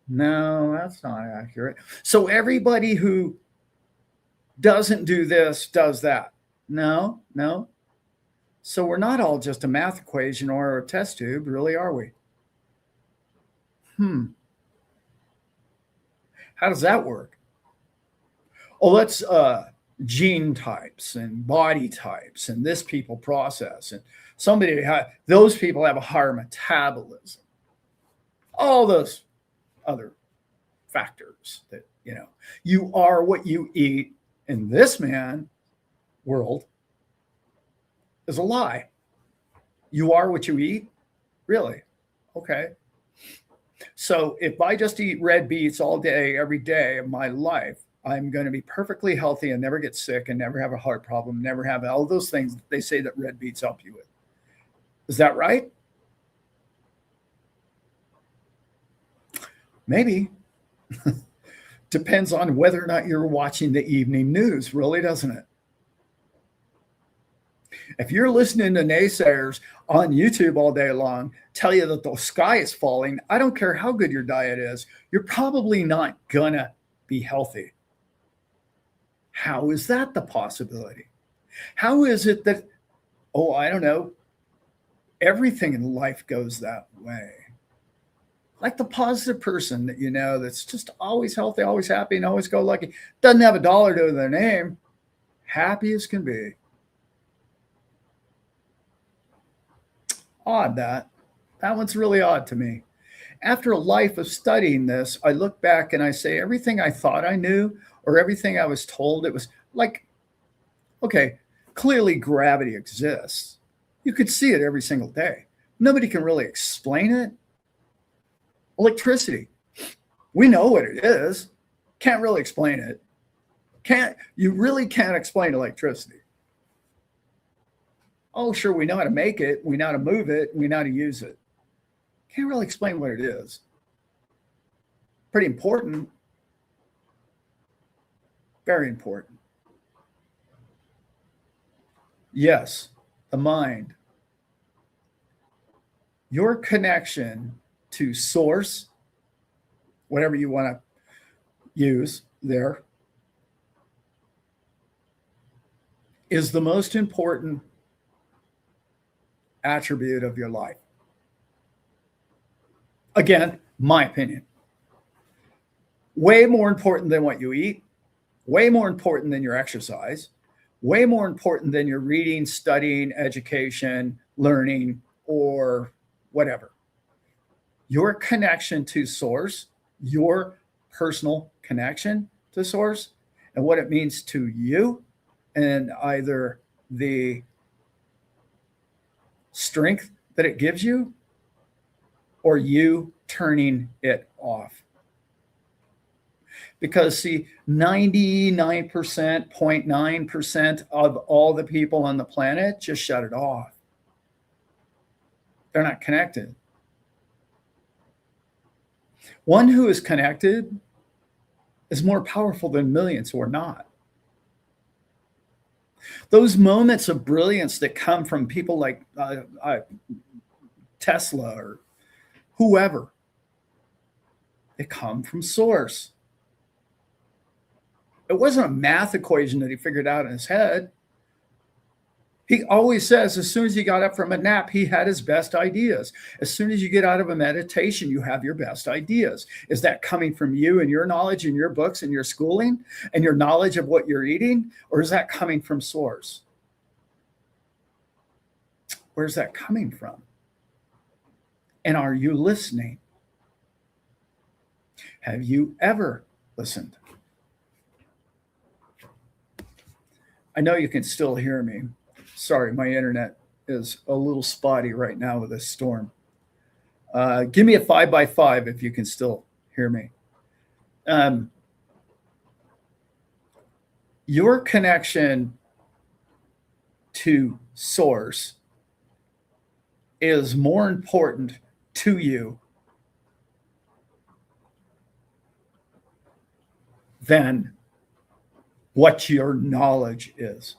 No, that's not accurate. So everybody who doesn't do this does that. No. So we're not all just a math equation or a test tube, really, are we? How does that work? Oh, let's gene types and body types and this people process and those people have a higher metabolism. All those other factors that, you are what you eat in this world is a lie. You are what you eat? Really? Okay. So if I just eat red beets all day, every day of my life, I'm going to be perfectly healthy and never get sick and never have a heart problem, never have all those things that they say that red beets help you with. Is that right? Maybe. Depends on whether or not you're watching the evening news, really, doesn't it? If you're listening to naysayers on YouTube all day long tell you that the sky is falling, I don't care how good your diet is, you're probably not gonna be healthy. How is that the possibility? How is it that, I don't know, everything in life goes that way? Like the positive person that that's just always healthy, always happy, and always go lucky, doesn't have a dollar to their name, happy as can be. Odd that one's really odd to me. After a life of studying this, I look back and I say everything I thought I knew or everything I was told, it was like, okay, clearly gravity exists. You could see it every single day. Nobody can really explain it. Electricity, we know what it is. Can't really explain it. You really can't explain electricity. Oh, sure, we know how to make it, we know how to move it, we know how to use it. Can't really explain what it is. Pretty important. Very important. Yes, the mind. Your connection to source, whatever you want to use there, is the most important attribute of your life. Again, my opinion. Way more important than what you eat, way more important than your exercise, way more important than your reading, studying, education, learning, or whatever. Your connection to source, your personal connection to source, and what it means to you, and either the strength that it gives you or you turning it off. Because see, 99%, 0.9% of all the people on the planet just shut it off. They're not connected. One who is connected is more powerful than millions who are not. Those moments of brilliance that come from people like Tesla or whoever, they come from source. It wasn't a math equation that he figured out in his head. He always says as soon as he got up from a nap, he had his best ideas. As soon as you get out of a meditation, you have your best ideas. Is that coming from you and your knowledge and your books and your schooling and your knowledge of what you're eating? Or is that coming from source? Where's that coming from? And are you listening? Have you ever listened? I know you can still hear me. Sorry, my internet is a little spotty right now with this storm. Give me a 5x5 if you can still hear me. Your connection to source is more important to you than what your knowledge is.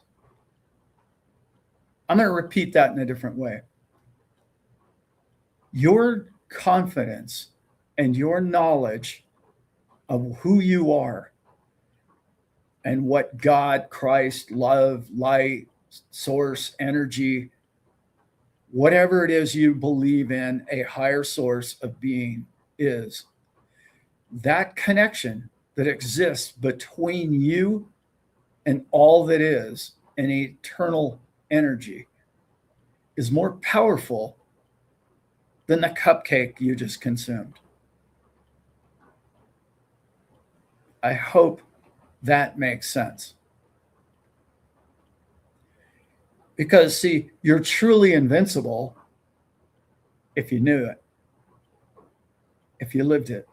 I'm going to repeat that in a different way. Your confidence and your knowledge of who you are and what God, Christ, love, light, source, energy, whatever it is you believe in, a higher source of being is, that connection, that exists between you and all that is an eternal energy is more powerful than the cupcake you just consumed. I hope that makes sense. Because, see, you're truly invincible if you knew it, if you lived it.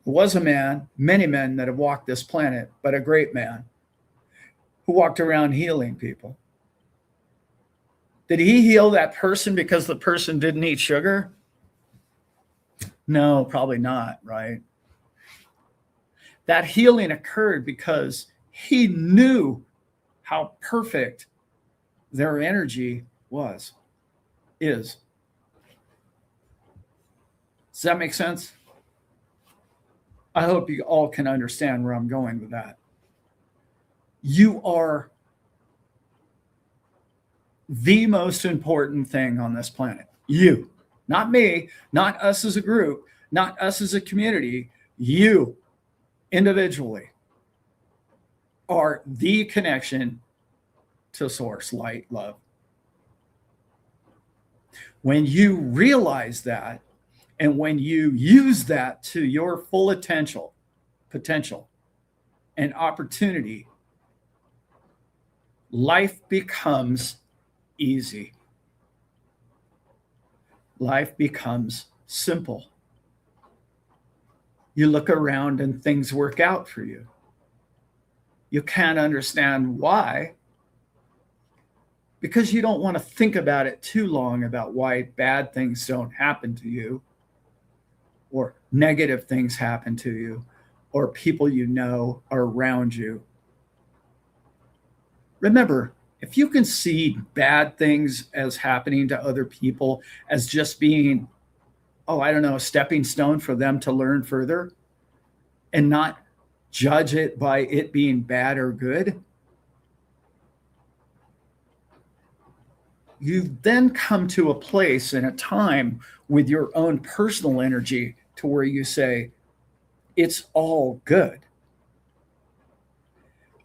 There was a man, many men that have walked this planet, but a great man who walked around healing people. Did he heal that person because the person didn't eat sugar? No, probably not, right? That healing occurred because he knew how perfect their energy is. Does that make sense? I hope you all can understand where I'm going with that. You are the most important thing on this planet. You, not me, not us as a group, not us as a community. You individually are the connection to source, light, love. When you realize that, and when you use that to your full potential and opportunity, life becomes easy. Life becomes simple. You look around and things work out for you. You can't understand why, because you don't want to think about it too long about why bad things don't happen to you, or negative things happen to you, or people you know are around you. Remember, if you can see bad things as happening to other people as just being, a stepping stone for them to learn further, and not judge it by it being bad or good, you then come to a place and a time with your own personal energy to where you say, it's all good.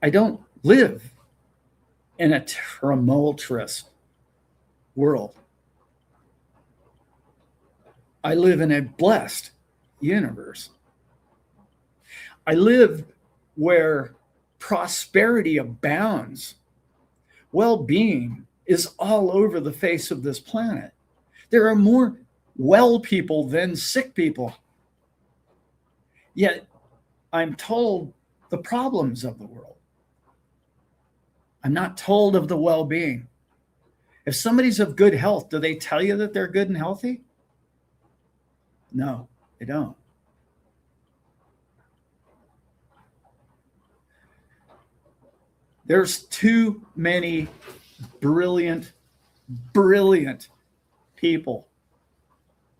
I don't live in a tumultuous world. I live in a blessed universe. I live where prosperity abounds. Well-being is all over the face of this planet. There are more well people than sick people. Yet I'm told the problems of the world. I'm not told of the well-being. If somebody's of good health, do they tell you that they're good and healthy? No, they don't. There's too many brilliant people.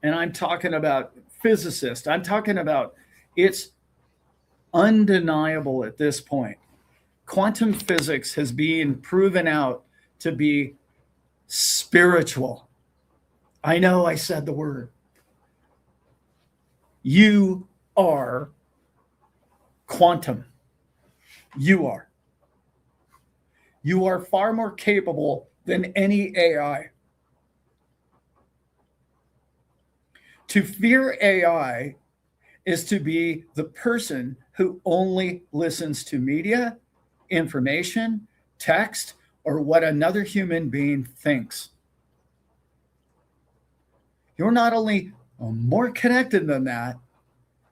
And I'm talking about physicists. I'm talking about, it's undeniable at this point. Quantum physics has been proven out to be spiritual. I know I said the word. You are quantum. You are. You are far more capable than any AI. To fear AI is to be the person who only listens to media, information, text, or what another human being thinks. You're not only more connected than that,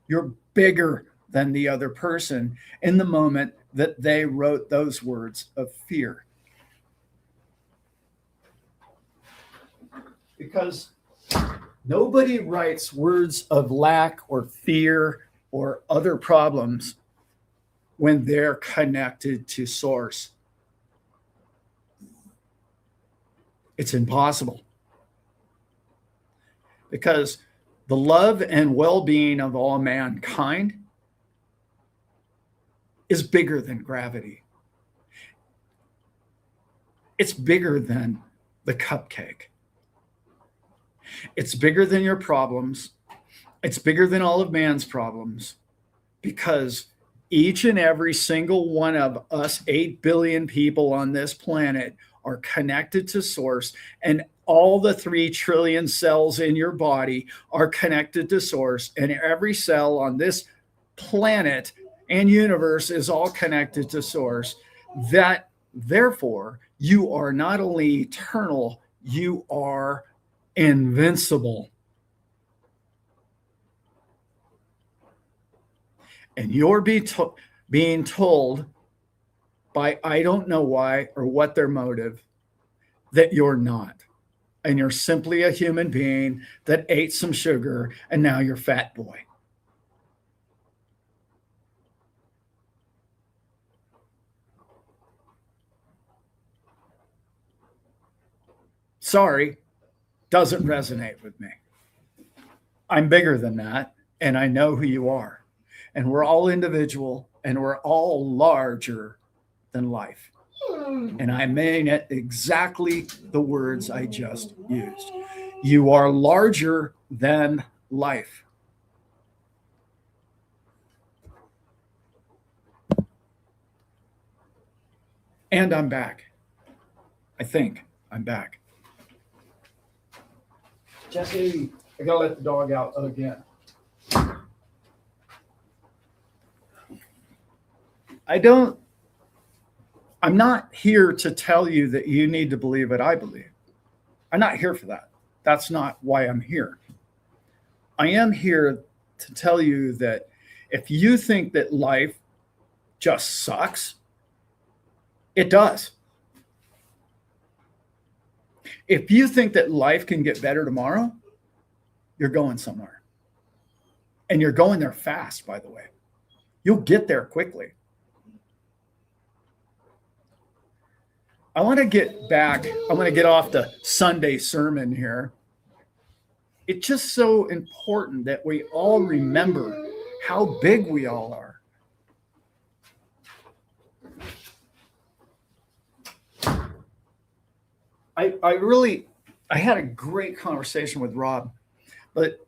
you're bigger than the other person in the moment that they wrote those words of fear. Because nobody writes words of lack or fear or other problems when they're connected to source. It's impossible. Because the love and well-being of all mankind is bigger than gravity. It's bigger than the cupcake. It's bigger than your problems. It's bigger than all of man's problems. because each and every single one of us 8 billion people on this planet are connected to source, and all the 3 trillion cells in your body are connected to source, and every cell on this planet and universe is all connected to source. That therefore you are not only eternal, you are invincible. And you're being told by I don't know why or what their motive that you're not. And you're simply a human being that ate some sugar and now you're fat boy. Sorry, doesn't resonate with me. I'm bigger than that, and I know who you are. And we're all individual, and we're all larger than life. And I mean it exactly the words I just used. You are larger than life. And I'm back. I think I'm back. Jesse, I gotta let the dog out again. I'm not here to tell you that you need to believe what I believe. I'm not here for that. That's not why I'm here. I am here to tell you that if you think that life just sucks, it does. If you think that life can get better tomorrow, you're going somewhere. And you're going there fast, by the way. You'll get there quickly. I want to get back. I want to get off the Sunday sermon here. It's just so important that we all remember how big we all are. I had a great conversation with Rob, but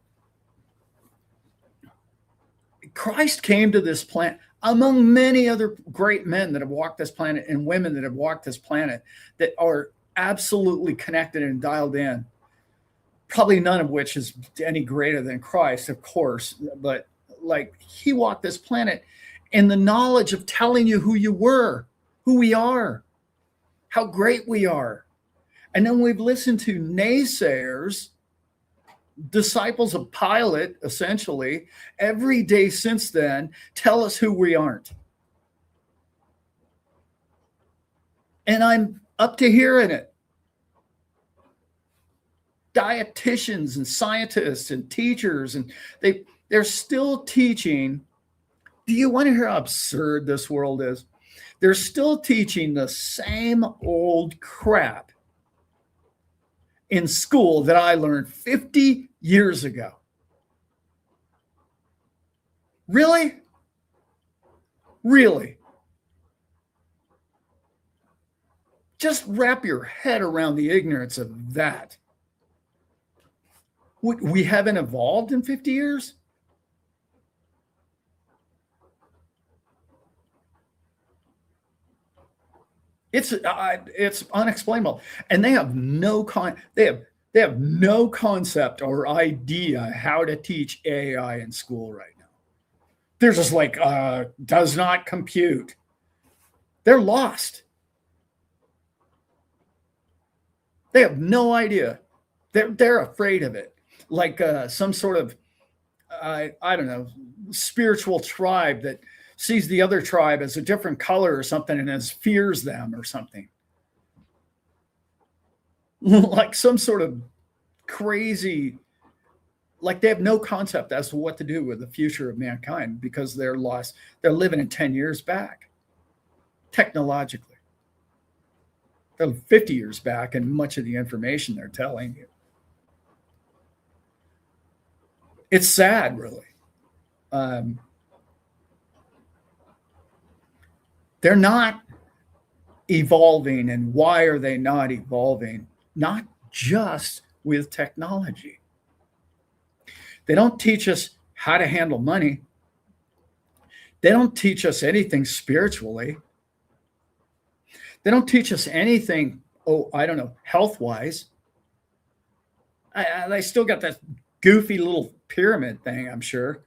Christ came to this planet among many other great men that have walked this planet and women that have walked this planet that are absolutely connected and dialed in. Probably none of which is any greater than Christ, of course, but like he walked this planet in the knowledge of telling you who you were, who we are, how great we are. And then we've listened to naysayers, disciples of Pilate, essentially, every day since then, tell us who we aren't. And I'm up to hearing it. Dietitians and scientists and teachers, and they're still teaching. Do you want to hear how absurd this world is? They're still teaching the same old crap in school that I learned 50 years ago. Really? Really? Just wrap your head around the ignorance of that. We haven't evolved in 50 years? It's unexplainable, and they have no concept or idea how to teach AI in school right now. They're just like does not compute. They're lost. They have no idea. They're afraid of it, like some sort of I don't know, spiritual tribe that sees the other tribe as a different color or something and as fears them or something. Like some sort of crazy, like they have no concept as to what to do with the future of mankind because they're lost. They're living in 10 years back, technologically. They're 50 years back, and much of the information they're telling you. It's sad, really. They're not evolving. And why are they not evolving? Not just with technology. They don't teach us how to handle money. They don't teach us anything spiritually. They don't teach us anything, I don't know, health-wise. They still got that goofy little pyramid thing, I'm sure.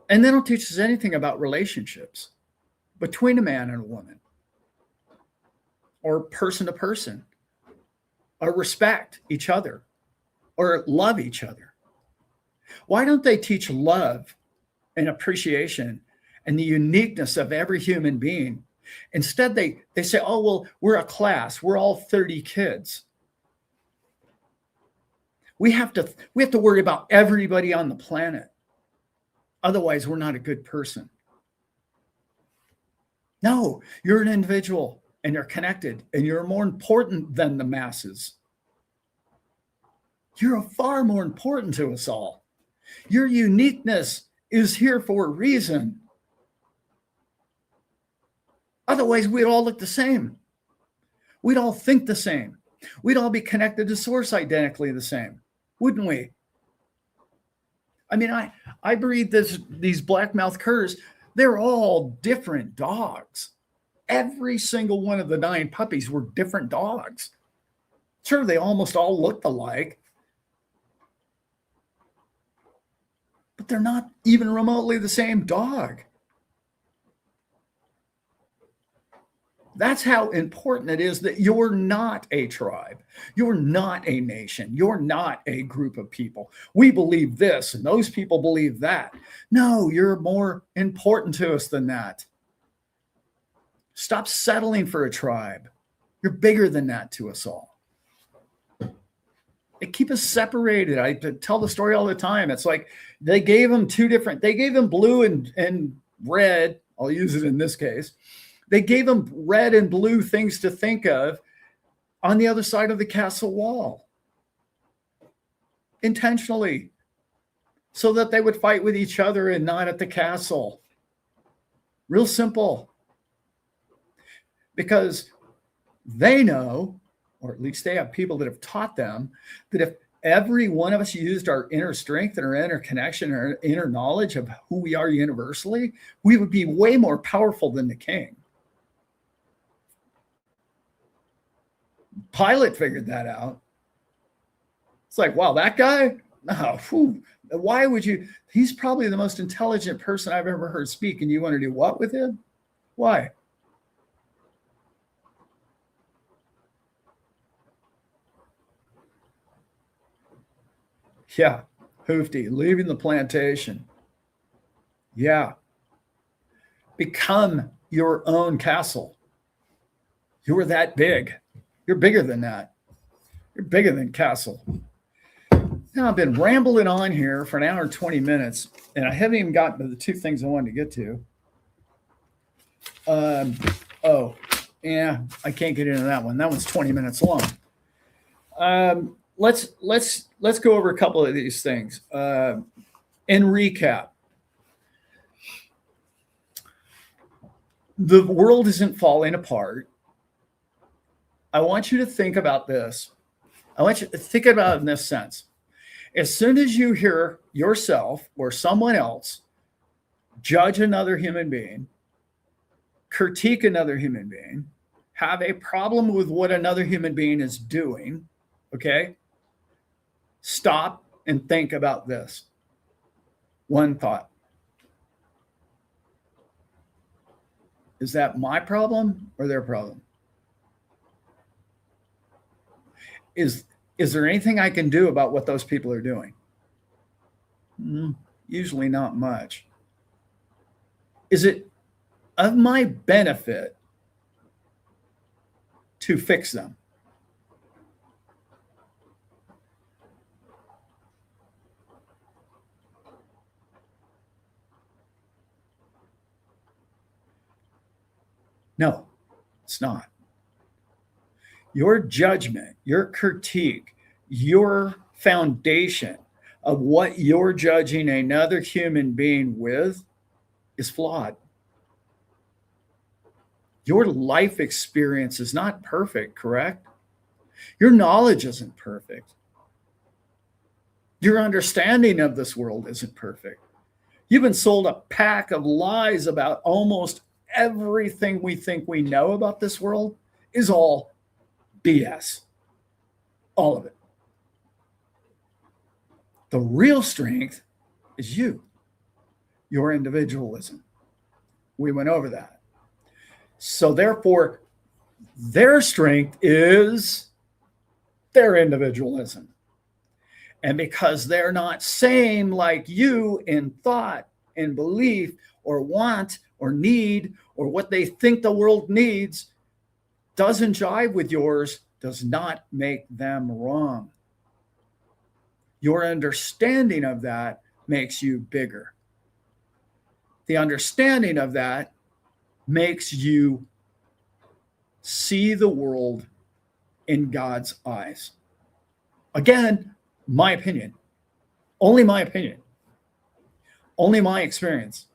And they don't teach us anything about relationships between a man and a woman, or person to person, or respect each other, or love each other. Why don't they teach love and appreciation and the uniqueness of every human being? Instead, they say, oh, well, we're a class. We're all 30 kids. We have to worry about everybody on the planet. Otherwise, we're not a good person. No, you're an individual and you're connected and you're more important than the masses. You're far more important to us all. Your uniqueness is here for a reason. Otherwise, we'd all look the same. We'd all think the same. We'd all be connected to source identically the same, wouldn't we? I mean, I breed these black-mouthed curs. They're all different dogs. Every single one of the 9 puppies were different dogs. Sure, they almost all looked alike, but they're not even remotely the same dog. That's how important it is that you're not a tribe. You're not a nation. You're not a group of people. We believe this and those people believe that. No, you're more important to us than that. Stop settling for a tribe. You're bigger than that to us all. They keep us separated. I tell the story all the time. It's like they gave them blue and red. I'll use it in this case. They gave them red and blue things to think of on the other side of the castle wall, intentionally, so that they would fight with each other and not at the castle. Real simple. Because they know, or at least they have people that have taught them, that if every one of us used our inner strength and our inner connection, our inner knowledge of who we are universally, we would be way more powerful than the king. Pilate figured that out. It's like, wow, that guy? No, why would you? He's probably the most intelligent person I've ever heard speak, and you want to do what with him? Why? Yeah, Hoofty, leaving the plantation. Yeah. Become your own castle. You were that big. You're bigger than that. You're bigger than castle. Now, I've been rambling on here for an hour and 20 minutes, and I haven't even gotten to the 2 things I wanted to get to. Yeah, I can't get into that one. That one's 20 minutes long. Let's go over a couple of these things. In recap, the world isn't falling apart. I want you to think about this. I want you to think about it in this sense. As soon as you hear yourself or someone else judge another human being, critique another human being, have a problem with what another human being is doing, okay? Stop and think about this. One thought. Is that my problem or their problem? Is there anything I can do about what those people are doing? Usually not much. Is it of my benefit to fix them? No, it's not. Your judgment, your critique, your foundation of what you're judging another human being with is flawed. Your life experience is not perfect, correct? Your knowledge isn't perfect. Your understanding of this world isn't perfect. You've been sold a pack of lies about almost everything we think we know about this world is all BS. All of it. The real strength is you, your individualism. We went over that. So therefore, their strength is their individualism. And because they're not same like you in thought and belief or want or need or what they think the world needs doesn't jive with yours, does not make them wrong. Your understanding of that makes you bigger. The understanding of that makes you see the world in God's eyes. Again, my opinion, only my opinion, only my experience.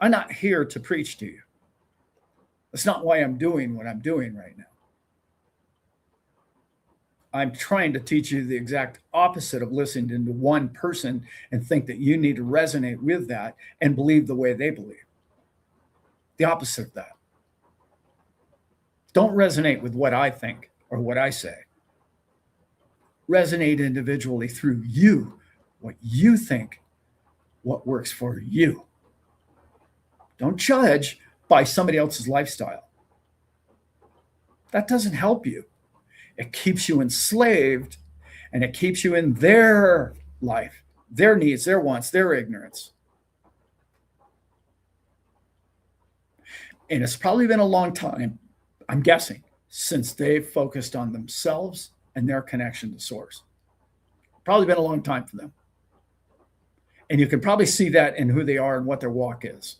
I'm not here to preach to you. That's not why I'm doing what I'm doing right now. I'm trying to teach you the exact opposite of listening to one person and think that you need to resonate with that and believe the way they believe. The opposite of that. Don't resonate with what I think or what I say. Resonate individually through you, what you think, what works for you. Don't judge by somebody else's lifestyle. That doesn't help you. It keeps you enslaved, and it keeps you in their life, their needs, their wants, their ignorance. And it's probably been a long time, I'm guessing, since they've focused on themselves and their connection to source. Probably been a long time for them. And you can probably see that in who they are and what their walk is.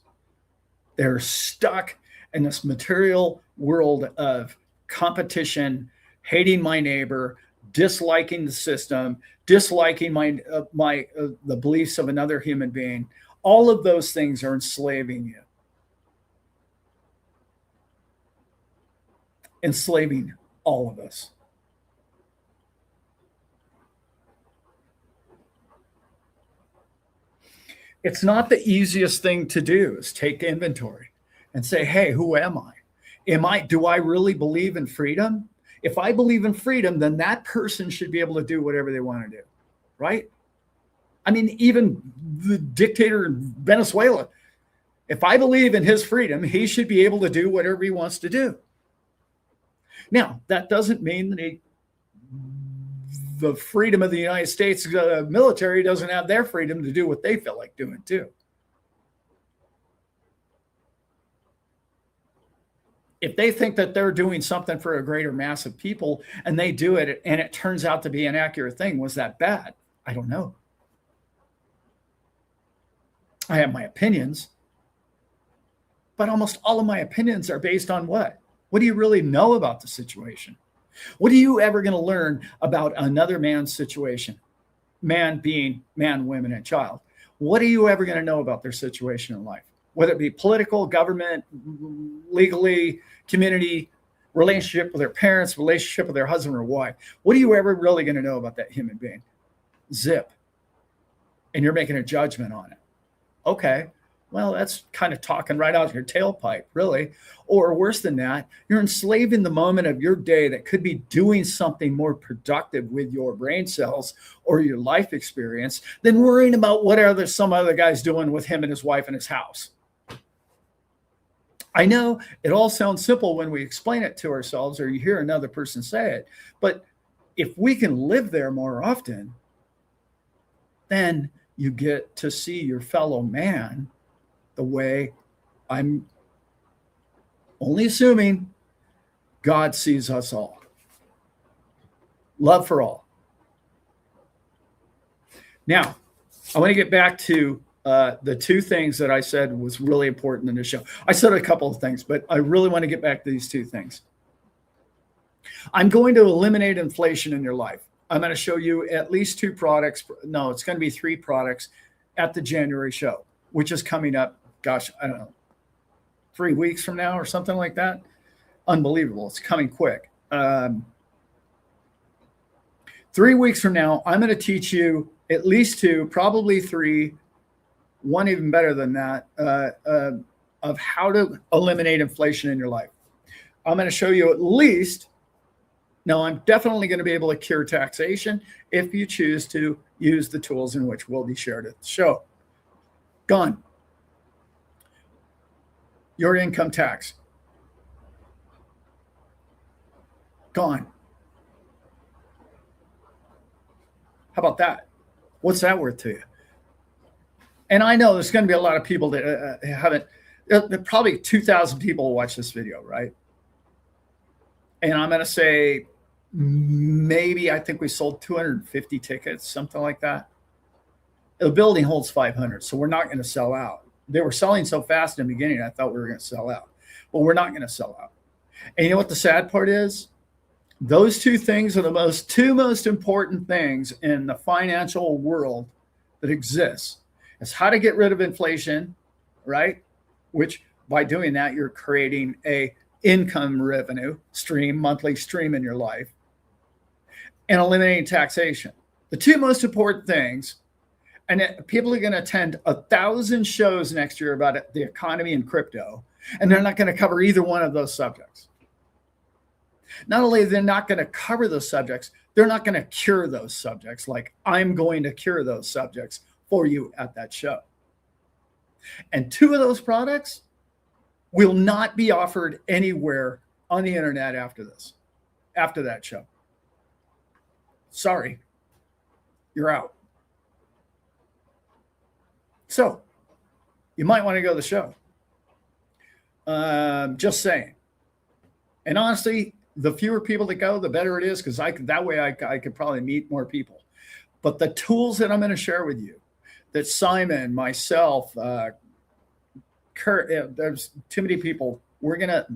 They're stuck in this material world of competition, hating my neighbor, disliking the system, disliking the beliefs of another human being. All of those things are enslaving you. Enslaving all of us. It's not the easiest thing to do is take inventory and say, hey, who am I? Do I really believe in freedom? If I believe in freedom, then that person should be able to do whatever they want to do, right? I mean, even the dictator in Venezuela, if I believe in his freedom, he should be able to do whatever he wants to do. Now, that doesn't mean that the freedom of the United States military doesn't have their freedom to do what they feel like doing too. If they think that they're doing something for a greater mass of people and they do it and it turns out to be an accurate thing, was that bad? I don't know. I have my opinions, but almost all of my opinions are based on what? What do you really know about the situation? What are you ever going to learn about another man's situation? Man being man, women, and child. What are you ever going to know about their situation in life? Whether it be political, government, legally, community, relationship with their parents, relationship with their husband or wife. What are you ever really going to know about that human being? Zip. And you're making a judgment on it. Okay. Well, that's kind of talking right out of your tailpipe, really. Or worse than that, you're enslaving the moment of your day that could be doing something more productive with your brain cells or your life experience than worrying about what some other guy's doing with him and his wife in his house. I know it all sounds simple when we explain it to ourselves or you hear another person say it, but if we can live there more often, then you get to see your fellow man the way, I'm only assuming, God sees us all. Love for all. Now, I want to get back to the two things that I said was really important in the show. I said a couple of things, but I really want to get back to these two things. I'm going to eliminate inflation in your life. I'm going to show you at least two products. No, it's going to be three products at the January show, which is coming up, gosh, I don't know, 3 weeks from now or something like that. Unbelievable. It's coming quick. 3 weeks from now, I'm going to teach you at least two, probably three one even better than that, of how to eliminate inflation in your life. I'm going to show you at least. Now, I'm definitely going to be able to cure taxation if you choose to use the tools in which will be shared at the show. Gone. Your income tax. Gone. How about that? What's that worth to you? And I know there's going to be a lot of people that haven't, probably 2,000 people will watch this video, right? And I'm going to say maybe, I think we sold 250 tickets, something like that. The building holds 500, so we're not going to sell out. They were selling so fast in the beginning, I thought we were going to sell out. But we're not going to sell out. And you know what the sad part is? Those two things are the two most important things in the financial world that exists. It's how to get rid of inflation, right? Which by doing that, you're creating a income revenue stream, monthly stream in your life, and eliminating taxation. The two most important things. And people are going to attend 1,000 shows next year about the economy and crypto, and they're not going to cover either one of those subjects. Not only are they not going to cover those subjects, they're not going to cure those subjects like I'm going to cure those subjects for you at that show. And two of those products will not be offered anywhere on the internet after that show. Sorry, you're out. So you might want to go to the show. Just saying. And honestly, the fewer people that go, the better it is, because that way I could probably meet more people. But the tools that I'm going to share with you, that Simon, myself, Kurt, there's too many people. We're gonna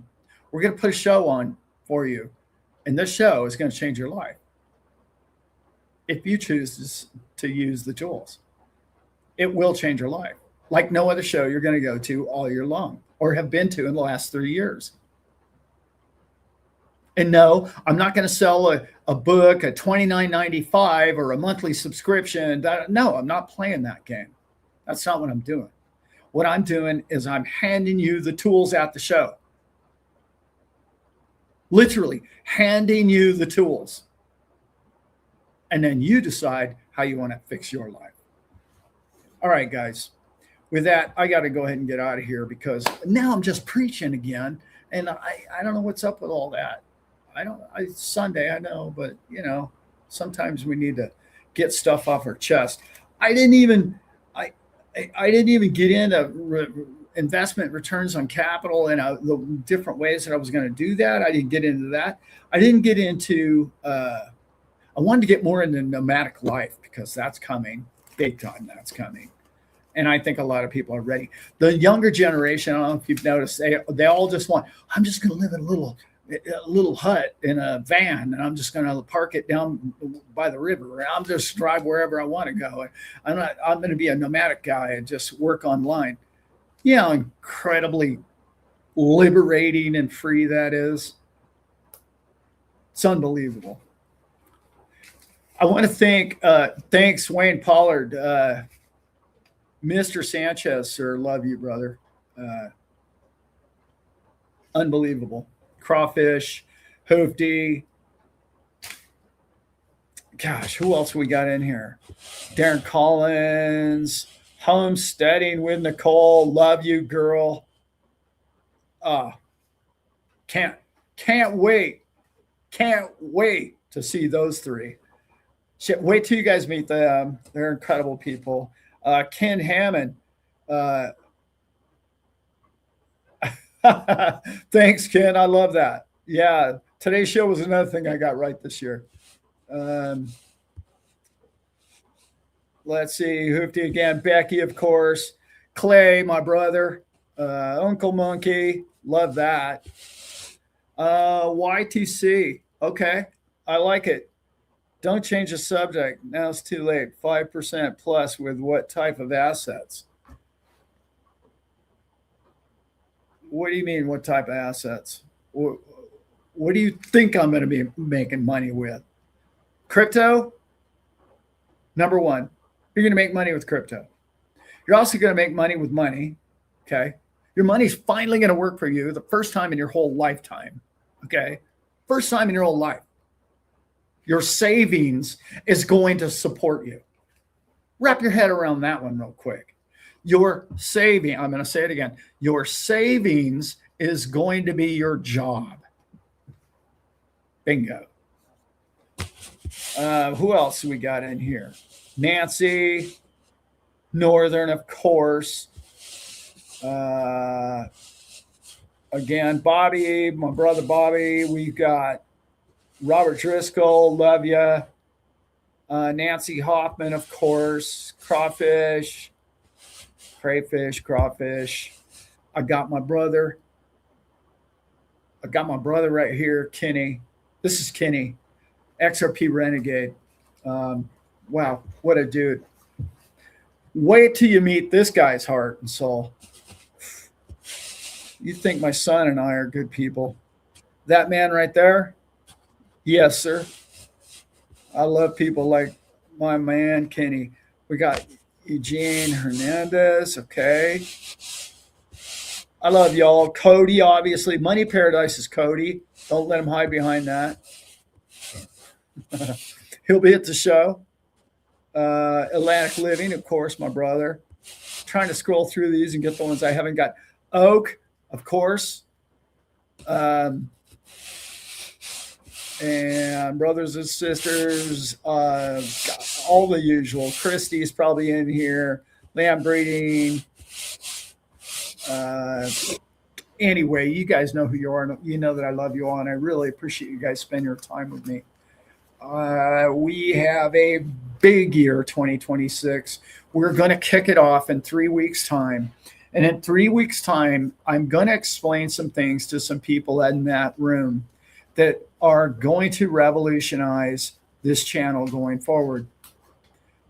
put a show on for you, and this show is going to change your life if you choose to use the tools. It will change your life like no other show you're going to go to all year long or have been to in the last 3 years. And no, I'm not going to sell a book at $29.95 or a monthly subscription. No, I'm not playing that game. That's not what I'm doing. What I'm doing is I'm handing you the tools at the show. Literally handing you the tools. And then you decide how you want to fix your life. All right, guys. With that, I got to go ahead and get out of here because now I'm just preaching again. And I don't know what's up with all that. It's Sunday, I know, but sometimes we need to get stuff off our chest. I didn't even get into investment returns on capital and the different ways that I was going to do that. I didn't get into that. I didn't get into, I wanted to get more into nomadic life because that's coming big time. That's coming. And I think a lot of people are ready. The younger generation, I don't know if you've noticed, they all just want, I'm just going to live in a little hut in a van, and I'm just going to park it down by the river. I'm just drive wherever I want to go. I'm going to be a nomadic guy and just work online. Incredibly liberating and free that is. It's unbelievable. I want to thanks Wayne Pollard, Mr. Sanchez, sir. Love you, brother. Unbelievable. Crawfish, Hoofdy. Gosh, who else we got in here? Darren Collins, Homesteading with Nicole. Love you, girl. Can't wait. Can't wait to see those three. Wait till you guys meet them. They're incredible people. Ken Hammond. Thanks, Ken. I love that. Yeah, today's show was another thing I got right this year. Let's see. Hoofty again. Becky, of course. Clay, my brother. Uncle Monkey. Love that. YTC. Okay. I like it. Don't change the subject. Now it's too late. 5% plus with what type of assets? What do you mean, what type of assets? What do you think I'm going to be making money with? Crypto? Number one, you're going to make money with crypto. You're also going to make money with money. Okay. Your money's finally going to work for you the first time in your whole lifetime. Okay. First time in your whole life. Your savings is going to support you. Wrap your head around that one real quick. Your saving, I'm going to say it again. Your savings is going to be your job. Bingo. Who else we got in here? Nancy, Northern, of course. Again, Bobby, my brother Bobby. We've got Robert Driscoll, love you. Nancy Hoffman, of course. Crawfish, crayfish, crawfish. I got my brother right here, Kenny. This is Kenny, XRP Renegade. Wow, what a dude. Wait till you meet this guy's heart and soul. You think my son and I are good people. That man right there? Yes, sir. I love people like my man, Kenny. We got Eugene Hernandez. Okay. I love y'all. Cody, obviously. Money Paradise is Cody. Don't let him hide behind that. He'll be at the show. Atlantic Living, of course, my brother. Trying to scroll through these and get the ones I haven't got. Oak, of course. And brothers and sisters, all the usual. Christie's probably in here. Lamb breeding. Anyway, you guys know who you are. And you know that I love you all, and I really appreciate you guys spending your time with me. We have a big year, 2026. We're going to kick it off in 3 weeks' time. And in 3 weeks' time, I'm going to explain some things to some people in that room that are going to revolutionize this channel going forward.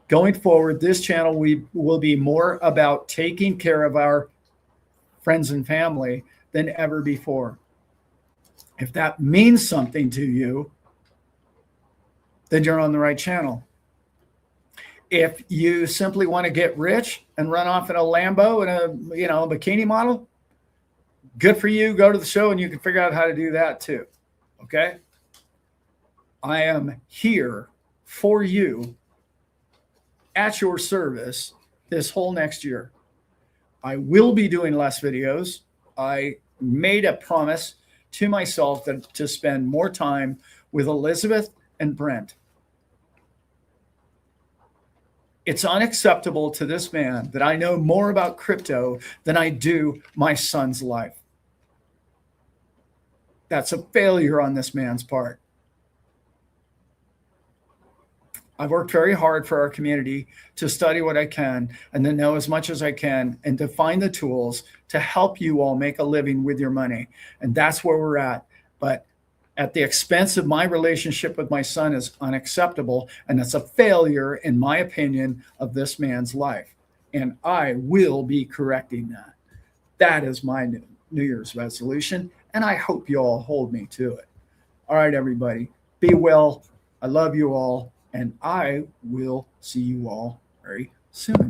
Going forward, this channel will be more about taking care of our friends and family than ever before. If that means something to you, then you're on the right channel. If you simply want to get rich and run off in a Lambo and a bikini model, good for you. Go to the show and you can figure out how to do that too. Okay? I am here for you at your service this whole next year. I will be doing less videos. I made a promise to myself to spend more time with Elizabeth and Brent. It's unacceptable to this man that I know more about crypto than I do my son's life. That's a failure on this man's part. I've worked very hard for our community to study what I can and to know as much as I can and to find the tools to help you all make a living with your money. And that's where we're at. But at the expense of my relationship with my son is unacceptable. And it's a failure, in my opinion, of this man's life. And I will be correcting that. That is my New Year's resolution. And I hope you all hold me to it. All right, everybody. Be well. I love you all. And I will see you all very soon.